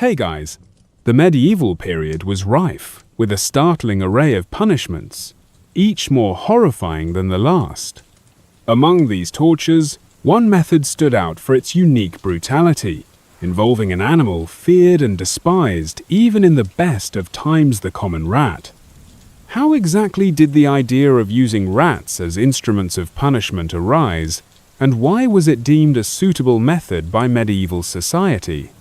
Hey guys, the medieval period was rife with a startling array of punishments, each more horrifying than the last. Among these tortures, one method stood out for its unique brutality, involving an animal feared and despised even in the best of times, the common rat. How exactly did the idea of using rats as instruments of punishment arise, and why was it deemed a suitable method by medieval society?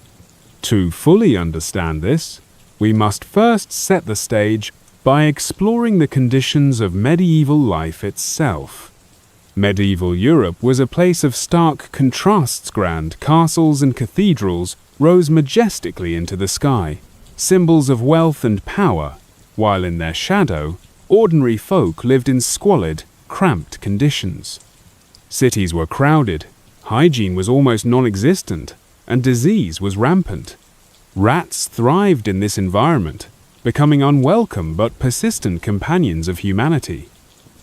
To fully understand this, we must first set the stage by exploring the conditions of medieval life itself. Medieval Europe was a place of stark contrasts. Grand castles and cathedrals rose majestically into the sky, symbols of wealth and power, while in their shadow, ordinary folk lived in squalid, cramped conditions. Cities were crowded, hygiene was almost non-existent, and disease was rampant. Rats thrived in this environment, becoming unwelcome but persistent companions of humanity.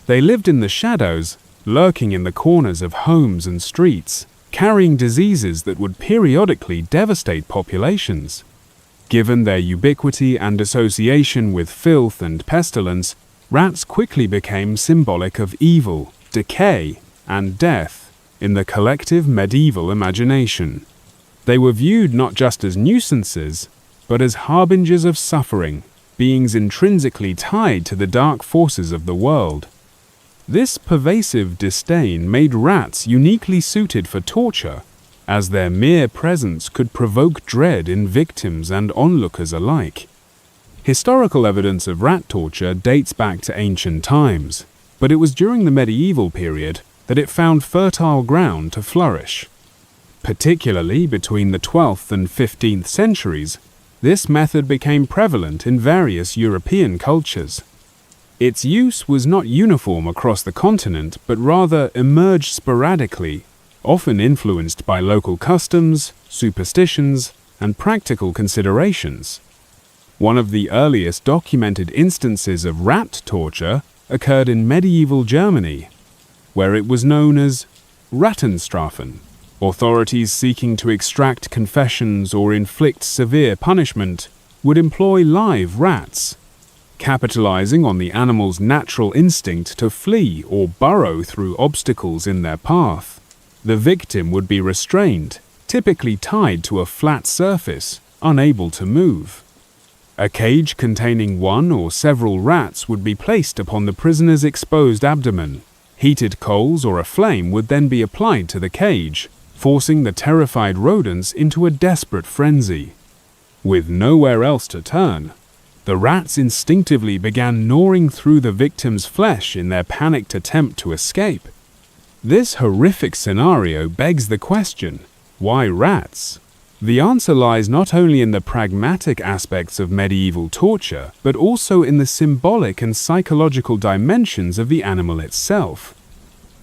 They lived in the shadows, lurking in the corners of homes and streets, carrying diseases that would periodically devastate populations. Given their ubiquity and association with filth and pestilence, rats quickly became symbolic of evil, decay, and death in the collective medieval imagination. They were viewed not just as nuisances, but as harbingers of suffering, beings intrinsically tied to the dark forces of the world. This pervasive disdain made rats uniquely suited for torture, as their mere presence could provoke dread in victims and onlookers alike. Historical evidence of rat torture dates back to ancient times, but it was during the medieval period that it found fertile ground to flourish. Particularly between the 12th and 15th centuries, this method became prevalent in various European cultures. Its use was not uniform across the continent, but rather emerged sporadically, often influenced by local customs, superstitions, and practical considerations. One of the earliest documented instances of rat torture occurred in medieval Germany, where it was known as Rattenstrafen. Authorities seeking to extract confessions or inflict severe punishment would employ live rats, capitalizing on the animal's natural instinct to flee or burrow through obstacles in their path. The victim would be restrained, typically tied to a flat surface, unable to move. A cage containing one or several rats would be placed upon the prisoner's exposed abdomen. Heated coals or a flame would then be applied to the cage, forcing the terrified rodents into a desperate frenzy. With nowhere else to turn, the rats instinctively began gnawing through the victim's flesh in their panicked attempt to escape. This horrific scenario begs the question, why rats? The answer lies not only in the pragmatic aspects of medieval torture, but also in the symbolic and psychological dimensions of the animal itself.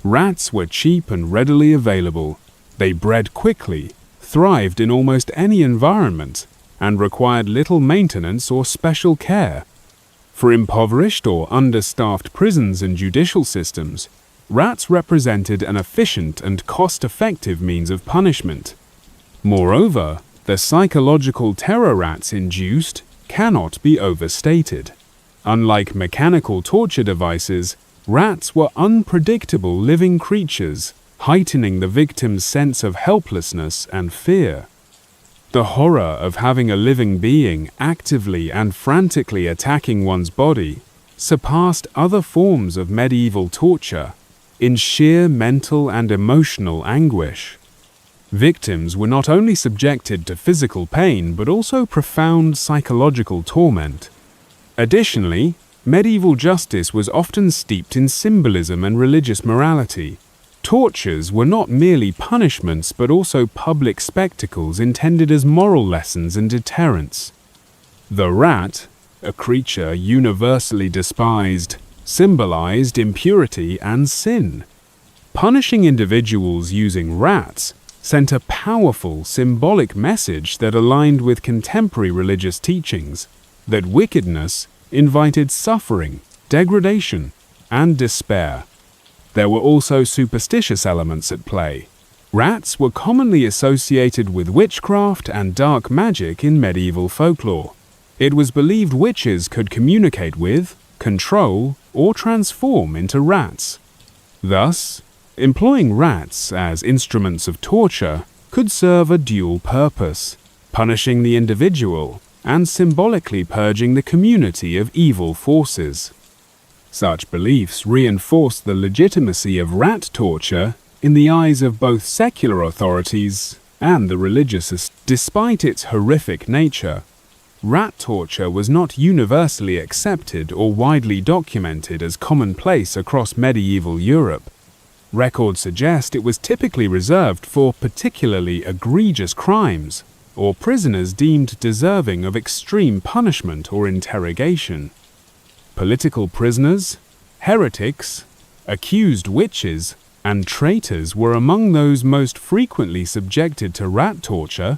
Rats were cheap and readily available. They bred quickly, thrived in almost any environment, and required little maintenance or special care. For impoverished or understaffed prisons and judicial systems, rats represented an efficient and cost-effective means of punishment. Moreover, the psychological terror rats induced cannot be overstated. Unlike mechanical torture devices, rats were unpredictable living creatures, heightening the victim's sense of helplessness and fear. The horror of having a living being actively and frantically attacking one's body surpassed other forms of medieval torture in sheer mental and emotional anguish. Victims were not only subjected to physical pain but also profound psychological torment. Additionally, medieval justice was often steeped in symbolism and religious morality. Tortures were not merely punishments but also public spectacles intended as moral lessons and deterrents. The rat, a creature universally despised, symbolized impurity and sin. Punishing individuals using rats sent a powerful symbolic message that aligned with contemporary religious teachings, that wickedness invited suffering, degradation, and despair. There were also superstitious elements at play. Rats were commonly associated with witchcraft and dark magic in medieval folklore. It was believed witches could communicate with, control, or transform into rats. Thus, employing rats as instruments of torture could serve a dual purpose, punishing the individual and symbolically purging the community of evil forces. Such beliefs reinforced the legitimacy of rat torture in the eyes of both secular authorities and the religious. Despite its horrific nature, rat torture was not universally accepted or widely documented as commonplace across medieval Europe. Records suggest it was typically reserved for particularly egregious crimes or prisoners deemed deserving of extreme punishment or interrogation. Political prisoners, heretics, accused witches, and traitors were among those most frequently subjected to rat torture,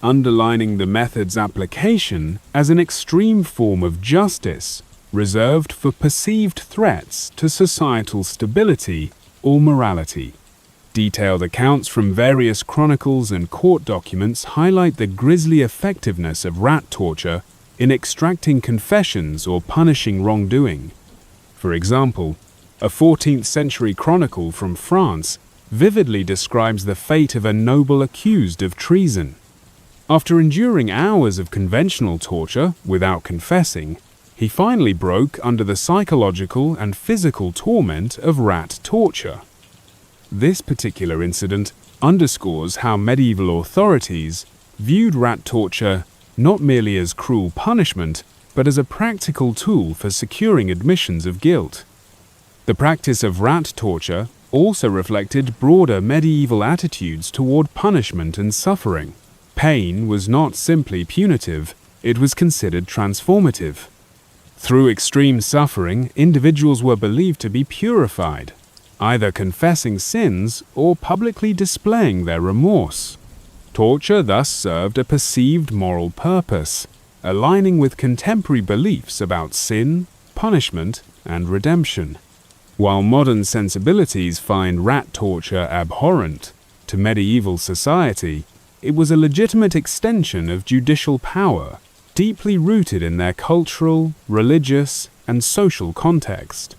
underlining the method's application as an extreme form of justice reserved for perceived threats to societal stability or morality. Detailed accounts from various chronicles and court documents highlight the grisly effectiveness of rat torture in extracting confessions or punishing wrongdoing. For example, a 14th century chronicle from France vividly describes the fate of a noble accused of treason. After enduring hours of conventional torture without confessing, he finally broke under the psychological and physical torment of rat torture. This particular incident underscores how medieval authorities viewed rat torture not merely as cruel punishment, but as a practical tool for securing admissions of guilt. The practice of rat torture also reflected broader medieval attitudes toward punishment and suffering. Pain was not simply punitive, it was considered transformative. Through extreme suffering, individuals were believed to be purified, either confessing sins or publicly displaying their remorse. Torture thus served a perceived moral purpose, aligning with contemporary beliefs about sin, punishment, and redemption. While modern sensibilities find rat torture abhorrent, to medieval society, it was a legitimate extension of judicial power, deeply rooted in their cultural, religious, and social context.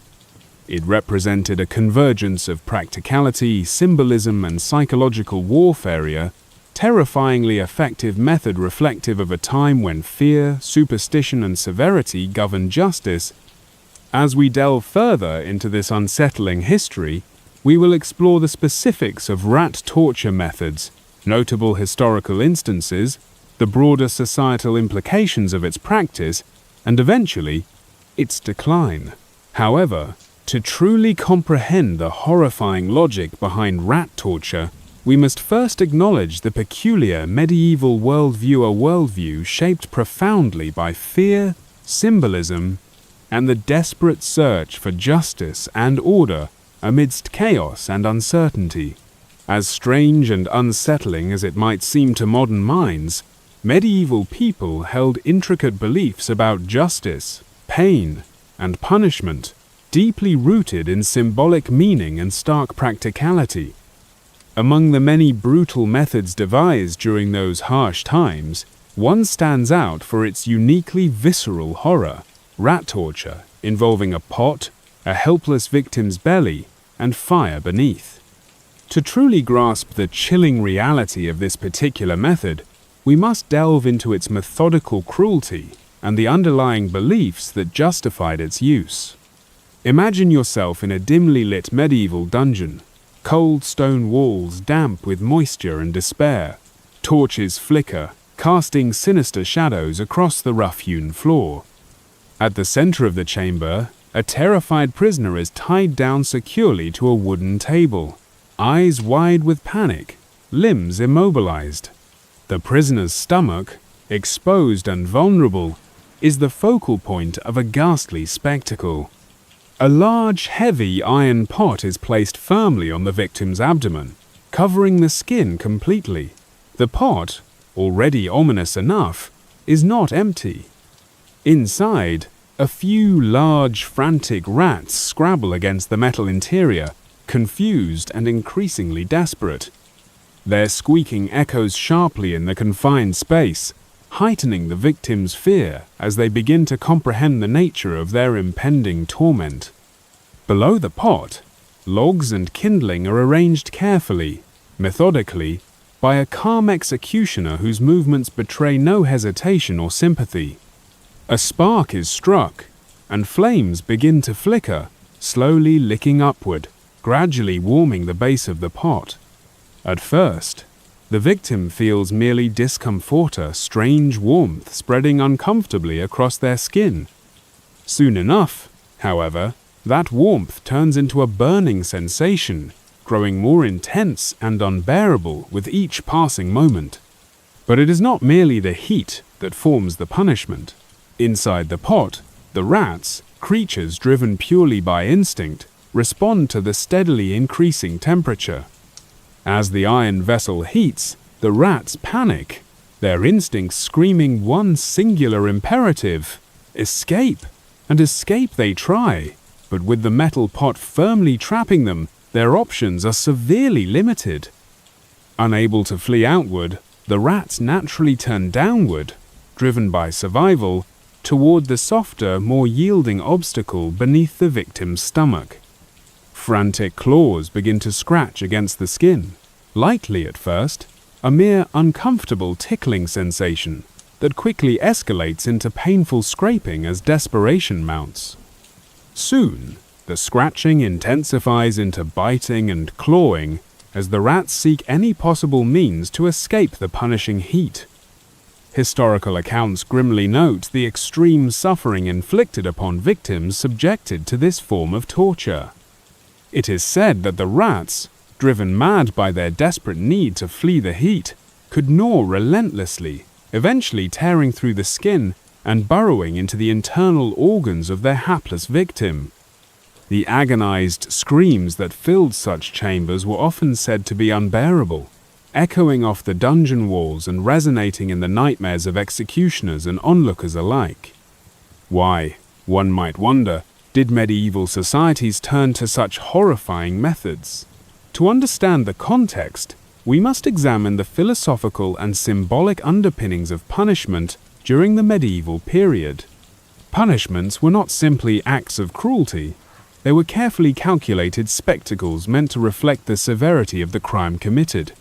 It represented a convergence of practicality, symbolism, and psychological warfare, terrifyingly effective method reflective of a time when fear, superstition, and severity governed justice. As we delve further into this unsettling history, we will explore the specifics of rat torture methods, notable historical instances, the broader societal implications of its practice, and eventually, its decline. However, to truly comprehend the horrifying logic behind rat torture, we must first acknowledge the peculiar medieval worldview, a worldview shaped profoundly by fear, symbolism, and the desperate search for justice and order amidst chaos and uncertainty. As strange and unsettling as it might seem to modern minds, medieval people held intricate beliefs about justice, pain, and punishment, deeply rooted in symbolic meaning and stark practicality. Among the many brutal methods devised during those harsh times, one stands out for its uniquely visceral horror: rat torture, involving a pot, a helpless victim's belly, and fire beneath. To truly grasp the chilling reality of this particular method, we must delve into its methodical cruelty and the underlying beliefs that justified its use. Imagine yourself in a dimly lit medieval dungeon, cold stone walls damp with moisture and despair, torches flicker, casting sinister shadows across the rough-hewn floor. At the center of the chamber, a terrified prisoner is tied down securely to a wooden table, eyes wide with panic, limbs immobilized. The prisoner's stomach, exposed and vulnerable, is the focal point of a ghastly spectacle. A large, heavy iron pot is placed firmly on the victim's abdomen, covering the skin completely. The pot, already ominous enough, is not empty. Inside, a few large, frantic rats scrabble against the metal interior, confused and increasingly desperate. Their squeaking echoes sharply in the confined space, heightening the victim's fear as they begin to comprehend the nature of their impending torment. Below the pot, logs and kindling are arranged carefully, methodically, by a calm executioner whose movements betray no hesitation or sympathy. A spark is struck, and flames begin to flicker, slowly licking upward, gradually warming the base of the pot. At first, the victim feels merely discomfort, a strange warmth spreading uncomfortably across their skin. Soon enough, however, that warmth turns into a burning sensation, growing more intense and unbearable with each passing moment. But it is not merely the heat that forms the punishment. Inside the pot, the rats, creatures driven purely by instinct, respond to the steadily increasing temperature. As the iron vessel heats, the rats panic, their instincts screaming one singular imperative: escape! And escape they try, but with the metal pot firmly trapping them, their options are severely limited. Unable to flee outward, the rats naturally turn downward, driven by survival, toward the softer, more yielding obstacle beneath the victim's stomach. Frantic claws begin to scratch against the skin, lightly at first, a mere uncomfortable tickling sensation that quickly escalates into painful scraping as desperation mounts. Soon, the scratching intensifies into biting and clawing as the rats seek any possible means to escape the punishing heat. Historical accounts grimly note the extreme suffering inflicted upon victims subjected to this form of torture. It is said that the rats, driven mad by their desperate need to flee the heat, could gnaw relentlessly, eventually tearing through the skin and burrowing into the internal organs of their hapless victim. The agonized screams that filled such chambers were often said to be unbearable, echoing off the dungeon walls and resonating in the nightmares of executioners and onlookers alike. Why, one might wonder, did medieval societies turn to such horrifying methods? To understand the context, we must examine the philosophical and symbolic underpinnings of punishment during the medieval period. Punishments were not simply acts of cruelty. They were carefully calculated spectacles meant to reflect the severity of the crime committed.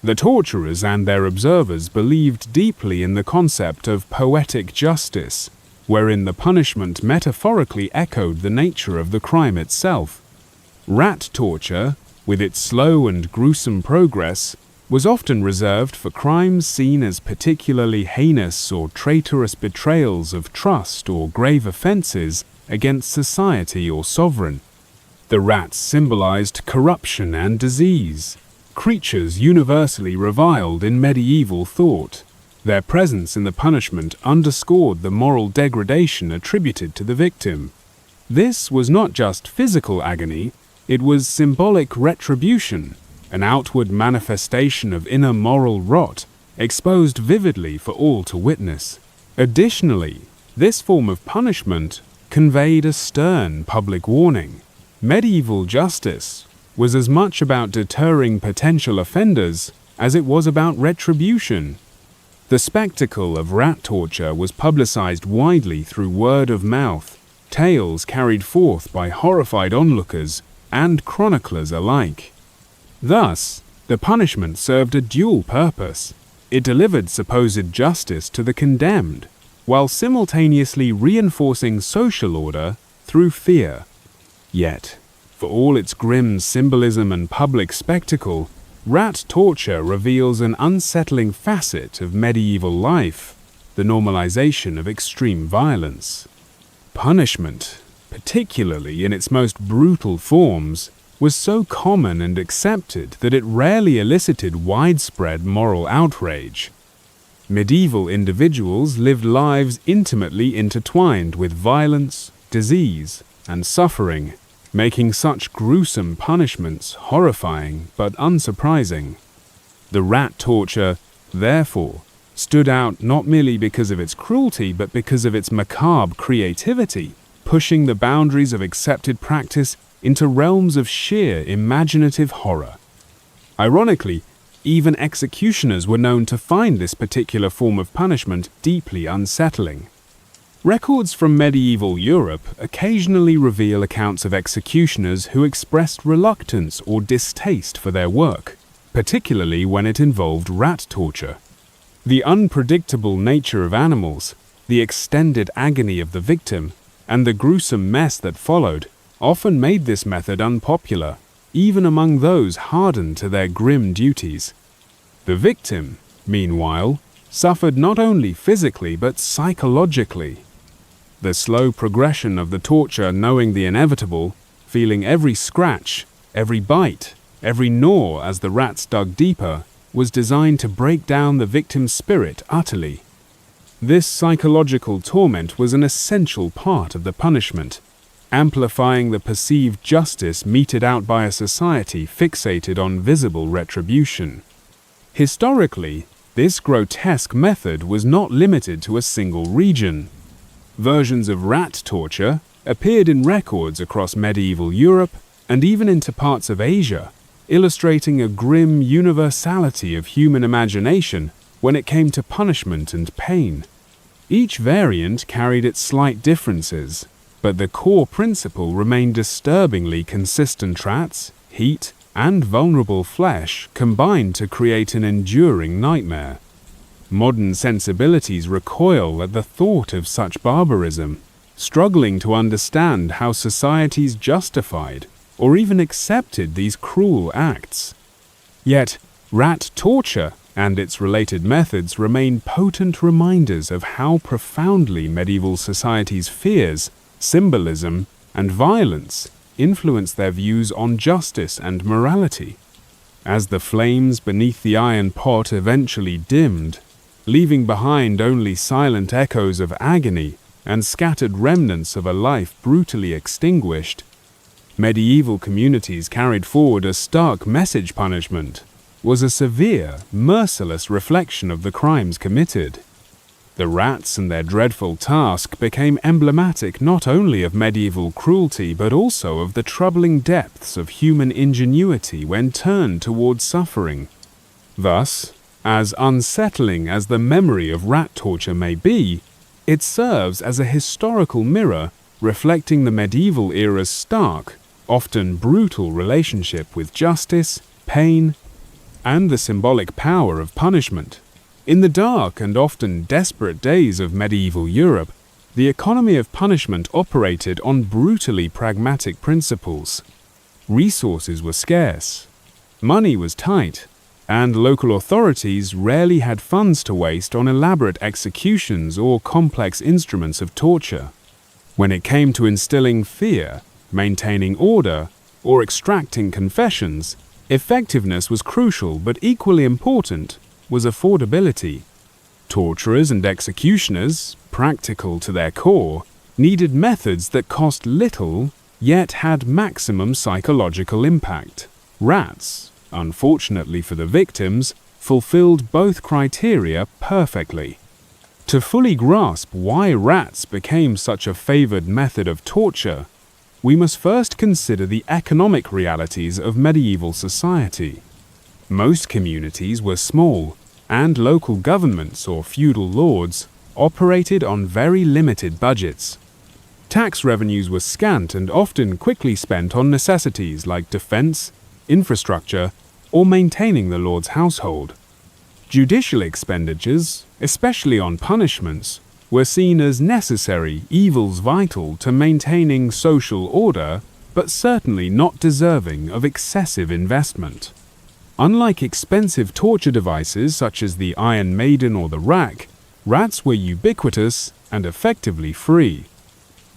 The torturers and their observers believed deeply in the concept of poetic justice, wherein the punishment metaphorically echoed the nature of the crime itself. Rat torture, with its slow and gruesome progress, was often reserved for crimes seen as particularly heinous or traitorous betrayals of trust or grave offenses against society or sovereign. The rats symbolized corruption and disease, creatures universally reviled in medieval thought. Their presence in the punishment underscored the moral degradation attributed to the victim. This was not just physical agony, it was symbolic retribution, an outward manifestation of inner moral rot, exposed vividly for all to witness. Additionally, this form of punishment conveyed a stern public warning. Medieval justice was as much about deterring potential offenders as it was about retribution. The spectacle of rat torture was publicized widely through word of mouth, tales carried forth by horrified onlookers and chroniclers alike. Thus, the punishment served a dual purpose. It delivered supposed justice to the condemned, while simultaneously reinforcing social order through fear. Yet, for all its grim symbolism and public spectacle, rat torture reveals an unsettling facet of medieval life, the normalization of extreme violence. Punishment, particularly in its most brutal forms, was so common and accepted that it rarely elicited widespread moral outrage. Medieval individuals lived lives intimately intertwined with violence, disease, and suffering, making such gruesome punishments horrifying but unsurprising. The rat torture, therefore, stood out not merely because of its cruelty but because of its macabre creativity, pushing the boundaries of accepted practice into realms of sheer imaginative horror. Ironically, Even executioners were known to find this particular form of punishment deeply unsettling. Records from medieval Europe occasionally reveal accounts of executioners who expressed reluctance or distaste for their work, particularly when it involved rat torture. The unpredictable nature of animals, the extended agony of the victim, and the gruesome mess that followed often made this method unpopular, even among those hardened to their grim duties. The victim, meanwhile, suffered not only physically but psychologically. The slow progression of the torture, knowing the inevitable, feeling every scratch, every bite, every gnaw as the rats dug deeper, was designed to break down the victim's spirit utterly. This psychological torment was an essential part of the punishment, amplifying the perceived justice meted out by a society fixated on visible retribution. Historically, this grotesque method was not limited to a single region. Versions of rat torture appeared in records across medieval Europe and even into parts of Asia, illustrating a grim universality of human imagination when it came to punishment and pain. Each variant carried its slight differences, but the core principle remained disturbingly consistent. Rats, heat, and vulnerable flesh combined to create an enduring nightmare. Modern sensibilities recoil at the thought of such barbarism, struggling to understand how societies justified or even accepted these cruel acts. Yet, rat torture and its related methods remain potent reminders of how profoundly medieval societies' fears, symbolism, and violence influenced their views on justice and morality. As the flames beneath the iron pot eventually dimmed, leaving behind only silent echoes of agony and scattered remnants of a life brutally extinguished, medieval communities carried forward a stark message: punishment was a severe, merciless reflection of the crimes committed. The rats and their dreadful task became emblematic not only of medieval cruelty but also of the troubling depths of human ingenuity when turned towards suffering. Thus, as unsettling as the memory of rat torture may be, it serves as a historical mirror reflecting the medieval era's stark, often brutal relationship with justice, pain, and the symbolic power of punishment. In the dark and often desperate days of medieval Europe, the economy of punishment operated on brutally pragmatic principles. Resources were scarce, money was tight, and local authorities rarely had funds to waste on elaborate executions or complex instruments of torture. When it came to instilling fear, maintaining order, or extracting confessions, effectiveness was crucial, but equally important was affordability. Torturers and executioners, practical to their core, needed methods that cost little yet had maximum psychological impact. Rats, unfortunately for the victims, fulfilled both criteria perfectly. To fully grasp why rats became such a favored method of torture, we must first consider the economic realities of medieval society. Most communities were small, and local governments or feudal lords operated on very limited budgets. Tax revenues were scant and often quickly spent on necessities like defense, infrastructure, or maintaining the lord's household. Judicial expenditures, especially on punishments, were seen as necessary evils vital to maintaining social order, but certainly not deserving of excessive investment. Unlike expensive torture devices such as the Iron Maiden or the rack, rats were ubiquitous and effectively free.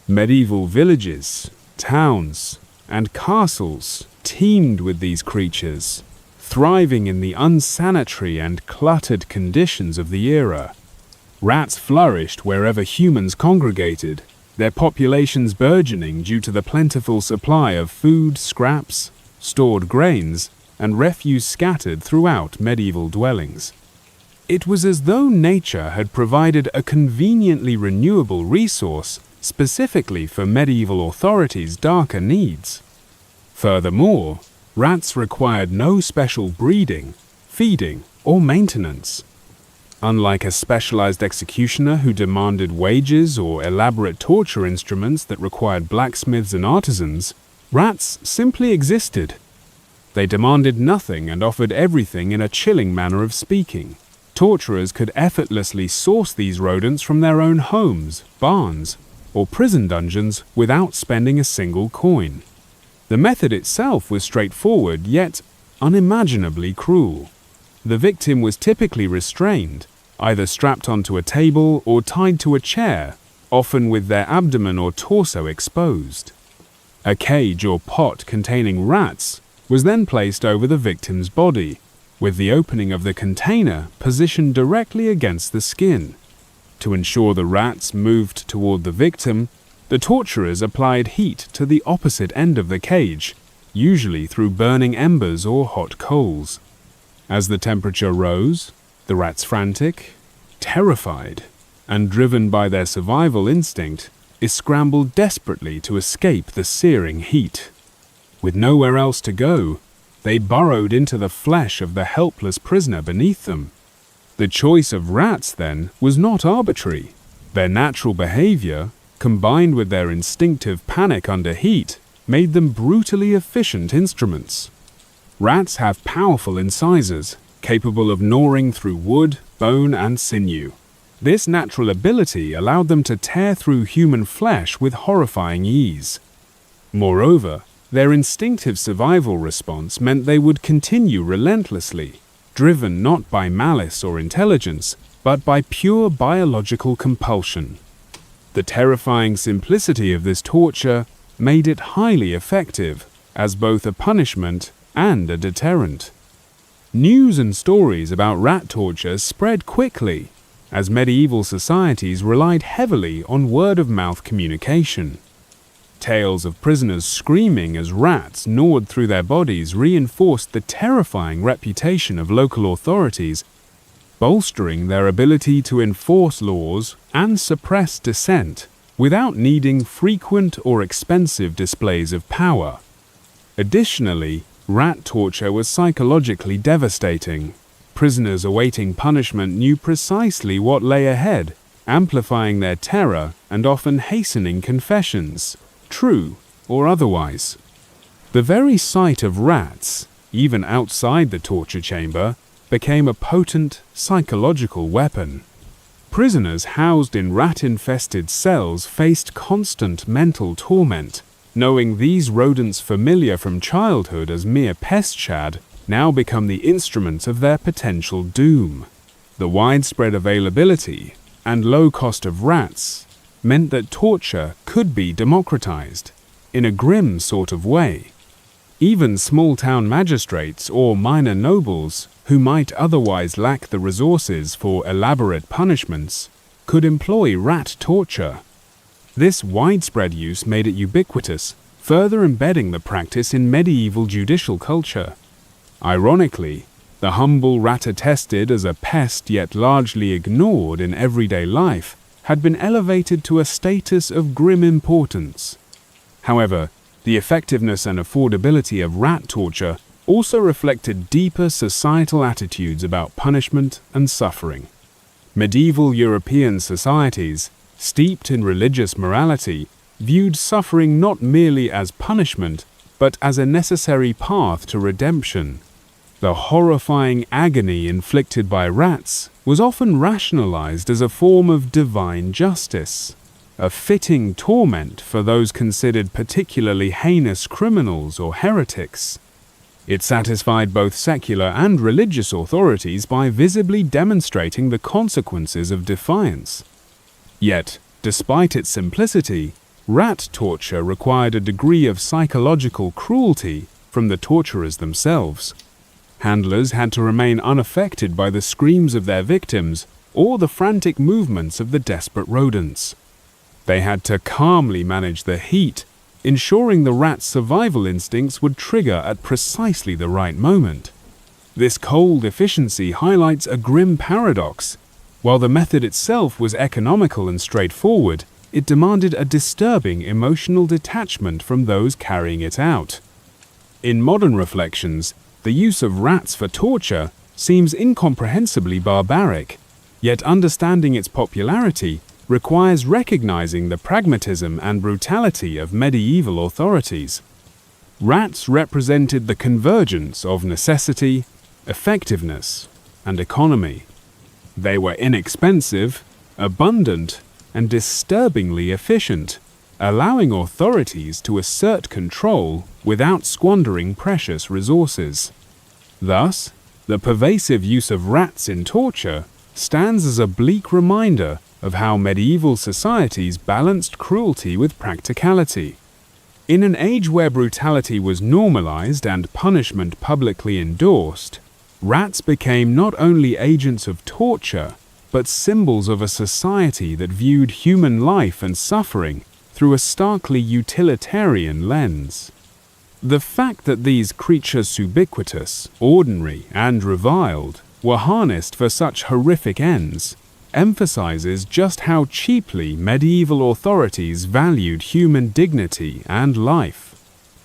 Medieval villages, towns, and castles teemed with these creatures, thriving in the unsanitary and cluttered conditions of the era. Rats flourished wherever humans congregated, their populations burgeoning due to the plentiful supply of food, scraps, stored grains, and refuse scattered throughout medieval dwellings. It was as though nature had provided a conveniently renewable resource specifically for medieval authorities' darker needs. Furthermore, rats required no special breeding, feeding, or maintenance. Unlike a specialized executioner who demanded wages or elaborate torture instruments that required blacksmiths and artisans, rats simply existed. They demanded nothing and offered everything in a chilling manner of speaking. Torturers could effortlessly source these rodents from their own homes, barns, or prison dungeons without spending a single coin. The method itself was straightforward, yet unimaginably cruel. The victim was typically restrained, either strapped onto a table or tied to a chair, often with their abdomen or torso exposed. A cage or pot containing rats was then placed over the victim's body, with the opening of the container positioned directly against the skin. To ensure the rats moved toward the victim, the torturers applied heat to the opposite end of the cage, usually through burning embers or hot coals. As the temperature rose, the rats, frantic, terrified, and driven by their survival instinct, scrambled desperately to escape the searing heat. With nowhere else to go, they burrowed into the flesh of the helpless prisoner beneath them. The choice of rats, then, was not arbitrary. Their natural behavior, combined with their instinctive panic under heat, made them brutally efficient instruments. Rats have powerful incisors, capable of gnawing through wood, bone, and sinew. This natural ability allowed them to tear through human flesh with horrifying ease. Moreover, their instinctive survival response meant they would continue relentlessly, driven not by malice or intelligence, but by pure biological compulsion. The terrifying simplicity of this torture made it highly effective as both a punishment and a deterrent. News and stories about rat torture spread quickly, as medieval societies relied heavily on word-of-mouth communication. Tales of prisoners screaming as rats gnawed through their bodies reinforced the terrifying reputation of local authorities, bolstering their ability to enforce laws and suppress dissent without needing frequent or expensive displays of power. Additionally, rat torture was psychologically devastating. Prisoners awaiting punishment knew precisely what lay ahead, amplifying their terror and often hastening confessions, true or otherwise. The very sight of rats, even outside the torture chamber, became a potent psychological weapon. Prisoners housed in rat-infested cells faced constant mental torment, knowing these rodents familiar from childhood as mere pest shad now become the instruments of their potential doom. The widespread availability and low cost of rats meant that torture could be democratized, in a grim sort of way. Even small-town magistrates or minor nobles, who might otherwise lack the resources for elaborate punishments, could employ rat torture. This widespread use made it ubiquitous, further embedding the practice in medieval judicial culture. Ironically, the humble rat attested as a pest yet largely ignored in everyday life had been elevated to a status of grim importance. However, the effectiveness and affordability of rat torture also reflected deeper societal attitudes about punishment and suffering. Medieval European societies, steeped in religious morality, viewed suffering not merely as punishment, but as a necessary path to redemption. The horrifying agony inflicted by rats was often rationalized as a form of divine justice, a fitting torment for those considered particularly heinous criminals or heretics. It satisfied both secular and religious authorities by visibly demonstrating the consequences of defiance. Yet, despite its simplicity, rat torture required a degree of psychological cruelty from the torturers themselves. Handlers had to remain unaffected by the screams of their victims or the frantic movements of the desperate rodents. They had to calmly manage the heat, ensuring the rat's survival instincts would trigger at precisely the right moment. This cold efficiency highlights a grim paradox. While the method itself was economical and straightforward, it demanded a disturbing emotional detachment from those carrying it out. In modern reflections, the use of rats for torture seems incomprehensibly barbaric, yet understanding its popularity requires recognizing the pragmatism and brutality of medieval authorities. Rats represented the convergence of necessity, effectiveness, and economy. They were inexpensive, abundant, and disturbingly efficient, allowing authorities to assert control without squandering precious resources. Thus, the pervasive use of rats in torture stands as a bleak reminder of how medieval societies balanced cruelty with practicality. In an age where brutality was normalized and punishment publicly endorsed, rats became not only agents of torture, but symbols of a society that viewed human life and suffering through a starkly utilitarian lens. The fact that these creatures ubiquitous, ordinary, and reviled were harnessed for such horrific ends emphasizes just how cheaply medieval authorities valued human dignity and life.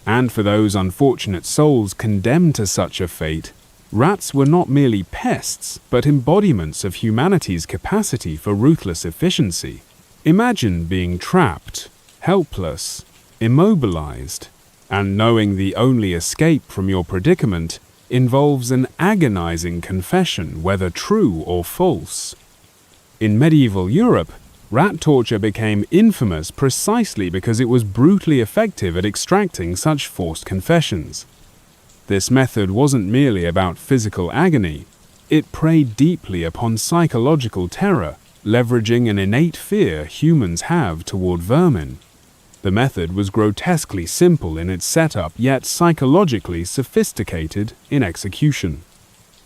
And for those unfortunate souls condemned to such a fate, rats were not merely pests, but embodiments of humanity's capacity for ruthless efficiency. Imagine being trapped, helpless, immobilized, and knowing the only escape from your predicament involves an agonizing confession, whether true or false. In medieval Europe, rat torture became infamous precisely because it was brutally effective at extracting such forced confessions. This method wasn't merely about physical agony, it preyed deeply upon psychological terror, leveraging an innate fear humans have toward vermin. The method was grotesquely simple in its setup, yet psychologically sophisticated in execution.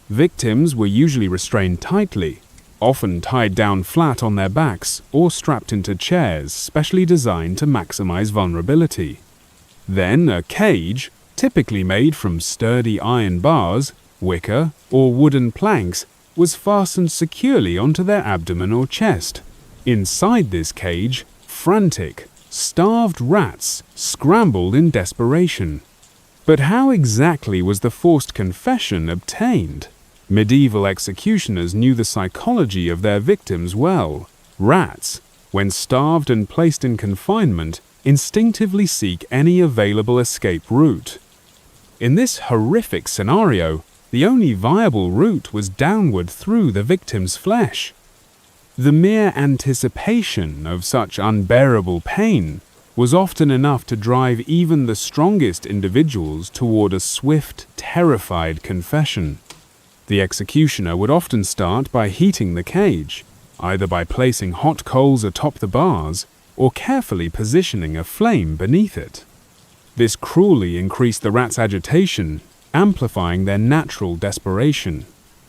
Victims were usually restrained tightly, often tied down flat on their backs or strapped into chairs specially designed to maximize vulnerability. Then a cage, typically made from sturdy iron bars, wicker, or wooden planks, was fastened securely onto their abdomen or chest. Inside this cage, frantic, starved rats scrambled in desperation. But how exactly was the forced confession obtained? Medieval executioners knew the psychology of their victims well. Rats, when starved and placed in confinement, instinctively seek any available escape route. In this horrific scenario, the only viable route was downward through the victim's flesh. The mere anticipation of such unbearable pain was often enough to drive even the strongest individuals toward a swift, terrified confession. The executioner would often start by heating the cage, either by placing hot coals atop the bars or carefully positioning a flame beneath it. This cruelly increased the rats' agitation, amplifying their natural desperation.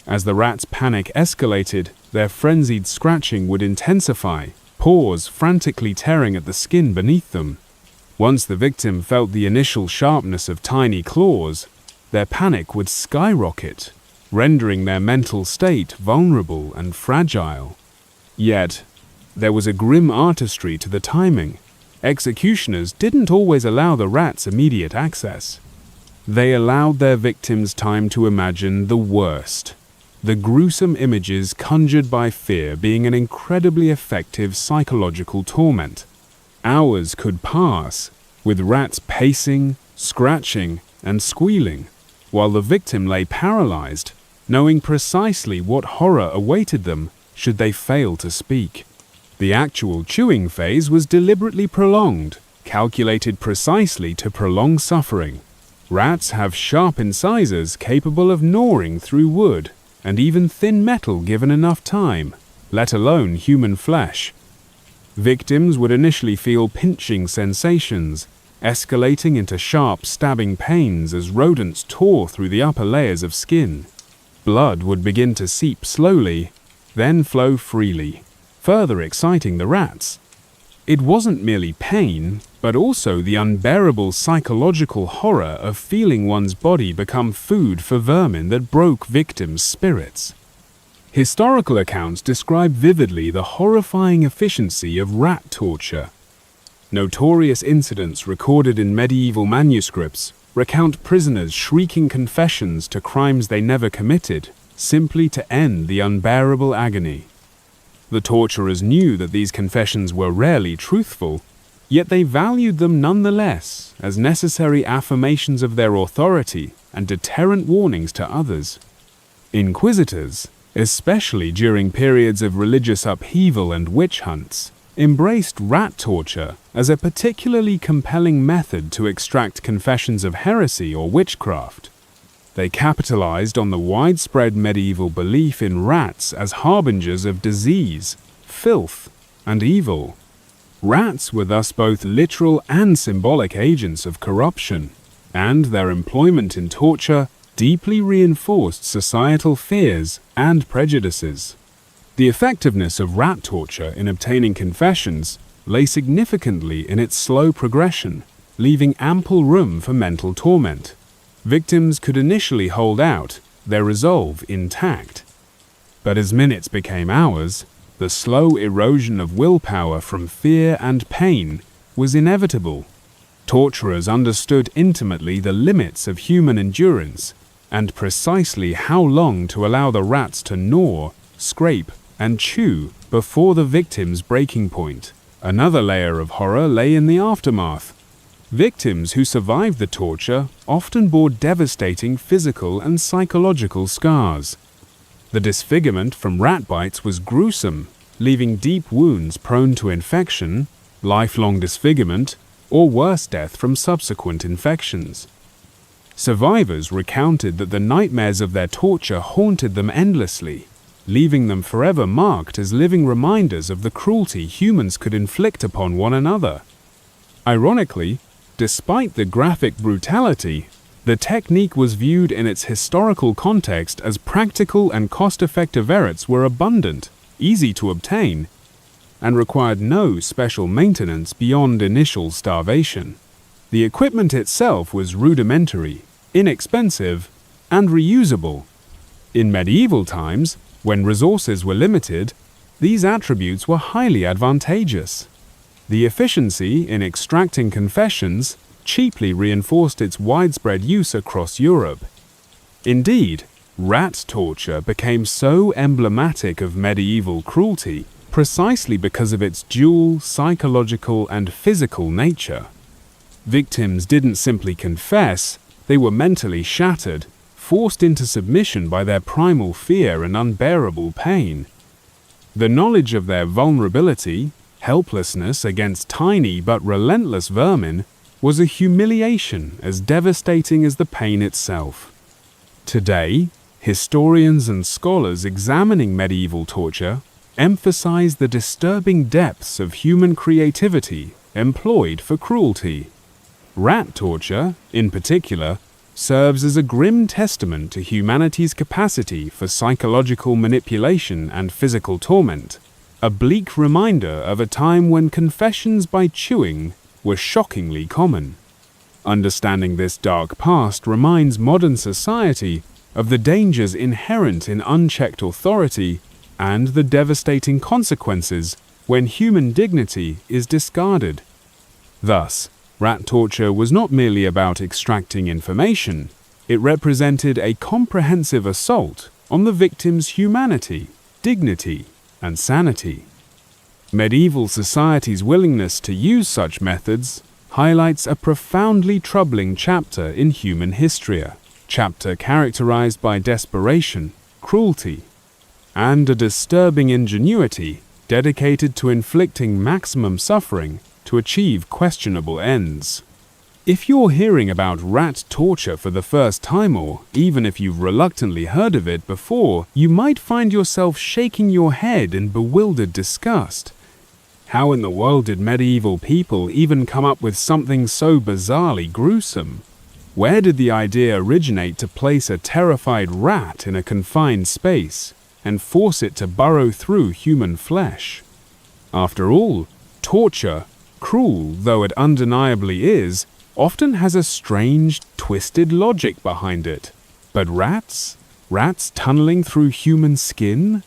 As the rats' panic escalated, their frenzied scratching would intensify, paws frantically tearing at the skin beneath them. Once the victim felt the initial sharpness of tiny claws, their panic would skyrocket, rendering their mental state vulnerable and fragile. Yet, there was a grim artistry to the timing. Executioners didn't always allow the rats immediate access. They allowed their victims time to imagine the worst, the gruesome images conjured by fear being an incredibly effective psychological torment. Hours could pass, with rats pacing, scratching, and squealing, while the victim lay paralyzed, knowing precisely what horror awaited them should they fail to speak. The actual chewing phase was deliberately prolonged, calculated precisely to prolong suffering. Rats have sharp incisors capable of gnawing through wood, and even thin metal given enough time, let alone human flesh. Victims would initially feel pinching sensations, escalating into sharp stabbing pains as rodents tore through the upper layers of skin. Blood would begin to seep slowly, then flow freely, further exciting the rats. It wasn't merely pain, but also the unbearable psychological horror of feeling one's body become food for vermin that broke victims' spirits. Historical accounts describe vividly the horrifying efficiency of rat torture. Notorious incidents recorded in medieval manuscripts recount prisoners shrieking confessions to crimes they never committed, simply to end the unbearable agony. The torturers knew that these confessions were rarely truthful, yet they valued them nonetheless as necessary affirmations of their authority and deterrent warnings to others. Inquisitors, especially during periods of religious upheaval and witch hunts, embraced rat torture as a particularly compelling method to extract confessions of heresy or witchcraft. They capitalized on the widespread medieval belief in rats as harbingers of disease, filth, and evil. Rats were thus both literal and symbolic agents of corruption, and their employment in torture deeply reinforced societal fears and prejudices. The effectiveness of rat torture in obtaining confessions lay significantly in its slow progression, leaving ample room for mental torment. Victims could initially hold out, their resolve intact. But as minutes became hours, the slow erosion of willpower from fear and pain was inevitable. Torturers understood intimately the limits of human endurance and precisely how long to allow the rats to gnaw, scrape, and chew before the victim's breaking point. Another layer of horror lay in the aftermath. Victims who survived the torture often bore devastating physical and psychological scars. The disfigurement from rat bites was gruesome, leaving deep wounds prone to infection, lifelong disfigurement, or worse, death from subsequent infections. Survivors recounted that the nightmares of their torture haunted them endlessly, leaving them forever marked as living reminders of the cruelty humans could inflict upon one another. Ironically, despite the graphic brutality, the technique was viewed in its historical context as practical and cost-effective. Rats were abundant, easy to obtain, and required no special maintenance beyond initial starvation. The equipment itself was rudimentary, inexpensive, and reusable. In medieval times, when resources were limited, these attributes were highly advantageous. The efficiency in extracting confessions cheaply reinforced its widespread use across Europe. Indeed, rat torture became so emblematic of medieval cruelty precisely because of its dual psychological and physical nature. Victims didn't simply confess, they were mentally shattered, forced into submission by their primal fear and unbearable pain. The knowledge of their vulnerability, helplessness against tiny but relentless vermin, was a humiliation as devastating as the pain itself. Today, historians and scholars examining medieval torture emphasize the disturbing depths of human creativity employed for cruelty. Rat torture, in particular, serves as a grim testament to humanity's capacity for psychological manipulation and physical torment, a bleak reminder of a time when confessions by chewing were shockingly common. Understanding this dark past reminds modern society of the dangers inherent in unchecked authority and the devastating consequences when human dignity is discarded. Thus, rat torture was not merely about extracting information, it represented a comprehensive assault on the victim's humanity, dignity, and sanity. Medieval society's willingness to use such methods highlights a profoundly troubling chapter in human history, a chapter characterized by desperation, cruelty, and a disturbing ingenuity dedicated to inflicting maximum suffering to achieve questionable ends. If you're hearing about rat torture for the first time, or even if you've reluctantly heard of it before, you might find yourself shaking your head in bewildered disgust. How in the world did medieval people even come up with something so bizarrely gruesome? Where did the idea originate to place a terrified rat in a confined space and force it to burrow through human flesh? After all, torture, cruel though it undeniably is, often has a strange, twisted logic behind it. But rats? Rats tunneling through human skin?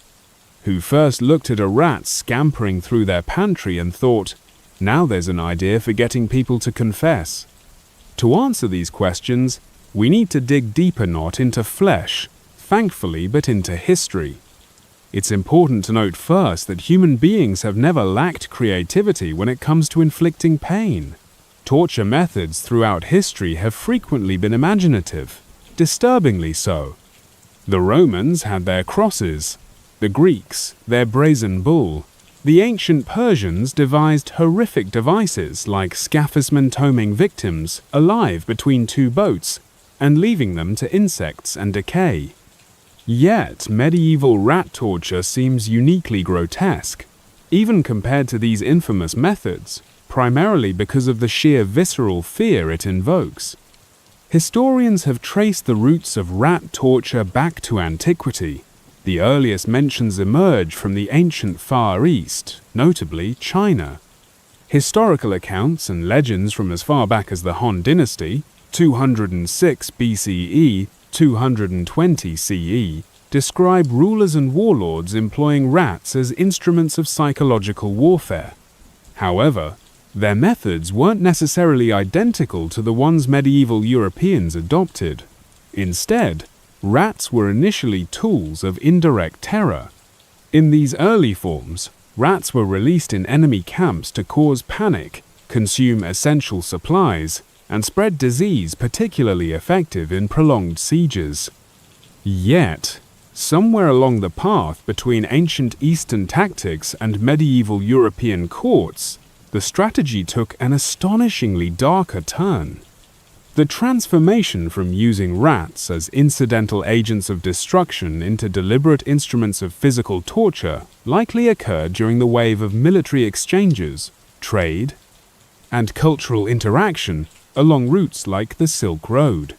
Who first looked at a rat scampering through their pantry and thought, now there's an idea for getting people to confess? To answer these questions, we need to dig deeper not into flesh, thankfully, but into history. It's important to note first that human beings have never lacked creativity when it comes to inflicting pain. Torture methods throughout history have frequently been imaginative, disturbingly so. The Romans had their crosses, the Greeks their brazen bull. The ancient Persians devised horrific devices like scaphismentoming victims alive between two boats and leaving them to insects and decay. Yet, medieval rat torture seems uniquely grotesque, even compared to these infamous methods, primarily because of the sheer visceral fear it invokes. Historians have traced the roots of rat torture back to antiquity. The earliest mentions emerge from the ancient Far East, notably China. Historical accounts and legends from as far back as the Han Dynasty, 206 BCE, 220 CE, describe rulers and warlords employing rats as instruments of psychological warfare. However, their methods weren't necessarily identical to the ones medieval Europeans adopted. Instead, rats were initially tools of indirect terror. In these early forms, rats were released in enemy camps to cause panic, consume essential supplies, and spread disease particularly effective in prolonged sieges. Yet, somewhere along the path between ancient Eastern tactics and medieval European courts, the strategy took an astonishingly darker turn. The transformation from using rats as incidental agents of destruction into deliberate instruments of physical torture likely occurred during the wave of military exchanges, trade, and cultural interaction along routes like the Silk Road.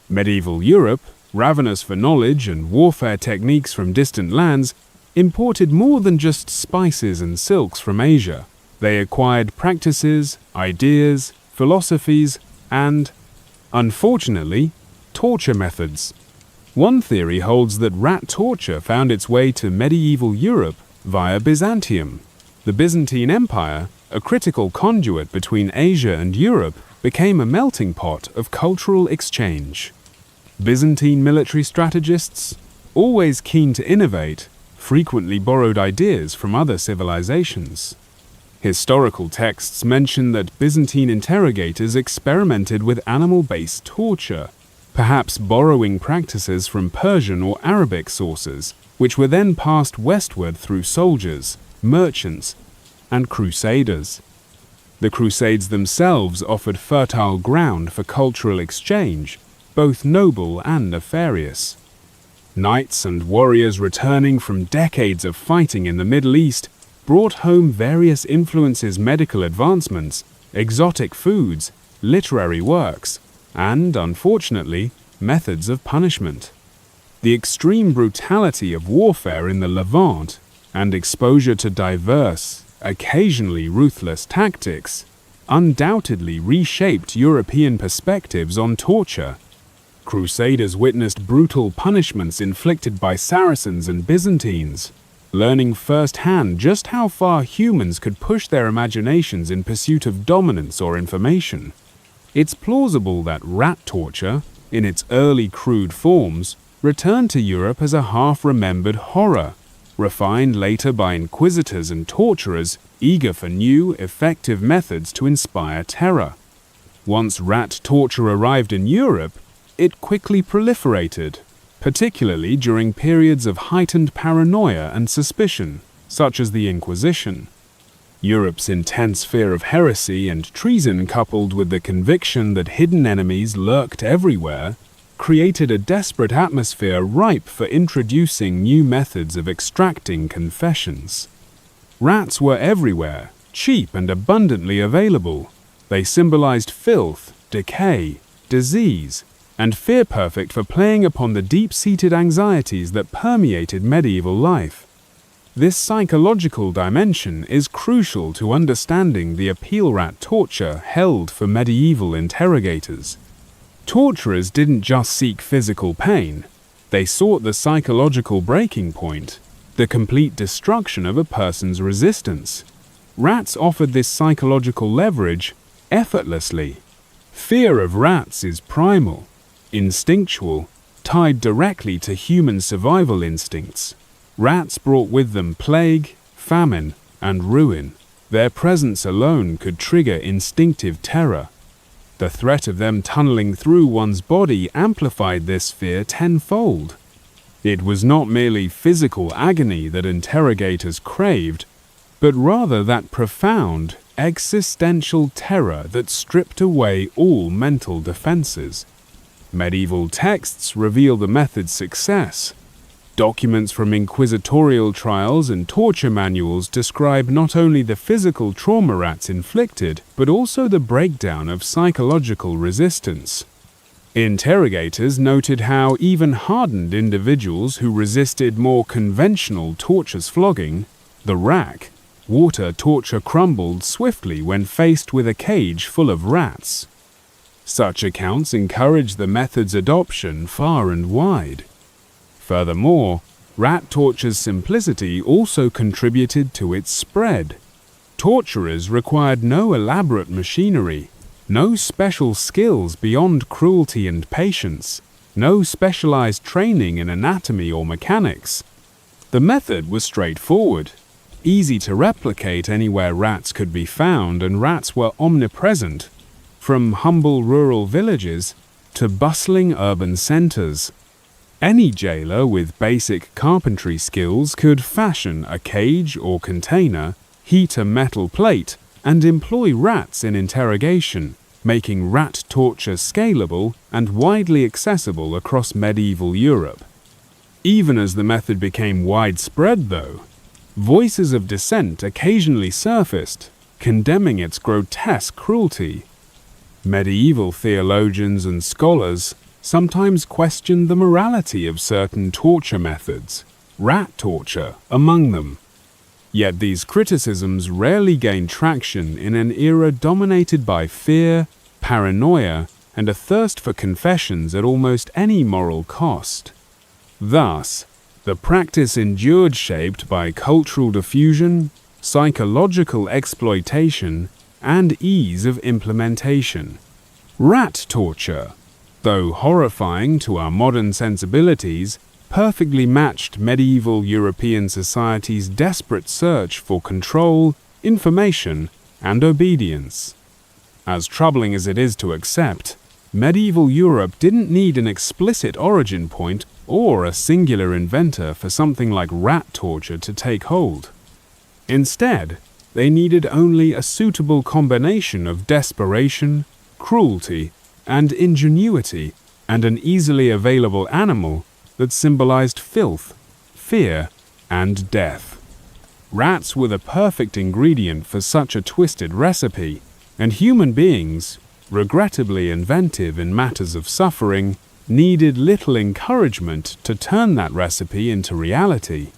Medieval Europe, ravenous for knowledge and warfare techniques from distant lands, imported more than just spices and silks from Asia. They acquired practices, ideas, philosophies, and, unfortunately, torture methods. One theory holds that rat torture found its way to medieval Europe via Byzantium. The Byzantine Empire, a critical conduit between Asia and Europe, became a melting pot of cultural exchange. Byzantine military strategists, always keen to innovate, frequently borrowed ideas from other civilizations. Historical texts mention that Byzantine interrogators experimented with animal-based torture, perhaps borrowing practices from Persian or Arabic sources, which were then passed westward through soldiers, merchants, and crusaders. The Crusades themselves offered fertile ground for cultural exchange, both noble and nefarious. Knights and warriors returning from decades of fighting in the Middle East brought home various influences, medical advancements, exotic foods, literary works, and, unfortunately, methods of punishment. The extreme brutality of warfare in the Levant and exposure to diverse, occasionally ruthless tactics undoubtedly reshaped European perspectives on torture. Crusaders witnessed brutal punishments inflicted by Saracens and Byzantines, learning firsthand just how far humans could push their imaginations in pursuit of dominance or information. It's plausible that rat torture, in its early crude forms, returned to Europe as a half-remembered horror, refined later by inquisitors and torturers eager for new, effective methods to inspire terror. Once rat torture arrived in Europe, it quickly proliferated, particularly during periods of heightened paranoia and suspicion, such as the Inquisition. Europe's intense fear of heresy and treason, coupled with the conviction that hidden enemies lurked everywhere, created a desperate atmosphere ripe for introducing new methods of extracting confessions. Rats were everywhere, cheap and abundantly available. They symbolized filth, decay, disease, and fear, perfect for playing upon the deep-seated anxieties that permeated medieval life. This psychological dimension is crucial to understanding the appeal rat torture held for medieval interrogators. Torturers didn't just seek physical pain, they sought the psychological breaking point, the complete destruction of a person's resistance. Rats offered this psychological leverage effortlessly. Fear of rats is primal, instinctual, tied directly to human survival instincts. Rats brought with them plague, famine, and ruin. Their presence alone could trigger instinctive terror. The threat of them tunneling through one's body amplified this fear tenfold. It was not merely physical agony that interrogators craved, but rather that profound, existential terror that stripped away all mental defenses. Medieval texts reveal the method's success. Documents from inquisitorial trials and torture manuals describe not only the physical trauma rats inflicted, but also the breakdown of psychological resistance. Interrogators noted how even hardened individuals who resisted more conventional tortures flogging, the rack, water torture crumbled swiftly when faced with a cage full of rats. Such accounts encouraged the method's adoption far and wide. Furthermore, rat torture's simplicity also contributed to its spread. Torturers required no elaborate machinery, no special skills beyond cruelty and patience, no specialized training in anatomy or mechanics. The method was straightforward, easy to replicate anywhere rats could be found, and rats were omnipresent, from humble rural villages to bustling urban centers. Any jailer with basic carpentry skills could fashion a cage or container, heat a metal plate, and employ rats in interrogation, making rat torture scalable and widely accessible across medieval Europe. Even as the method became widespread, though, voices of dissent occasionally surfaced, condemning its grotesque cruelty. Medieval theologians and scholars sometimes questioned the morality of certain torture methods, rat torture among them. Yet these criticisms rarely gained traction in an era dominated by fear, paranoia, and a thirst for confessions at almost any moral cost. Thus, the practice endured, shaped by cultural diffusion, psychological exploitation, and ease of implementation. Rat torture, though horrifying to our modern sensibilities, perfectly matched medieval European society's desperate search for control, information, and obedience. As troubling as it is to accept, medieval Europe didn't need an explicit origin point or a singular inventor for something like rat torture to take hold. Instead, they needed only a suitable combination of desperation, cruelty, and ingenuity, and an easily available animal that symbolized filth, fear, and death. Rats were the perfect ingredient for such a twisted recipe, and human beings, regrettably inventive in matters of suffering, needed little encouragement to turn that recipe into reality.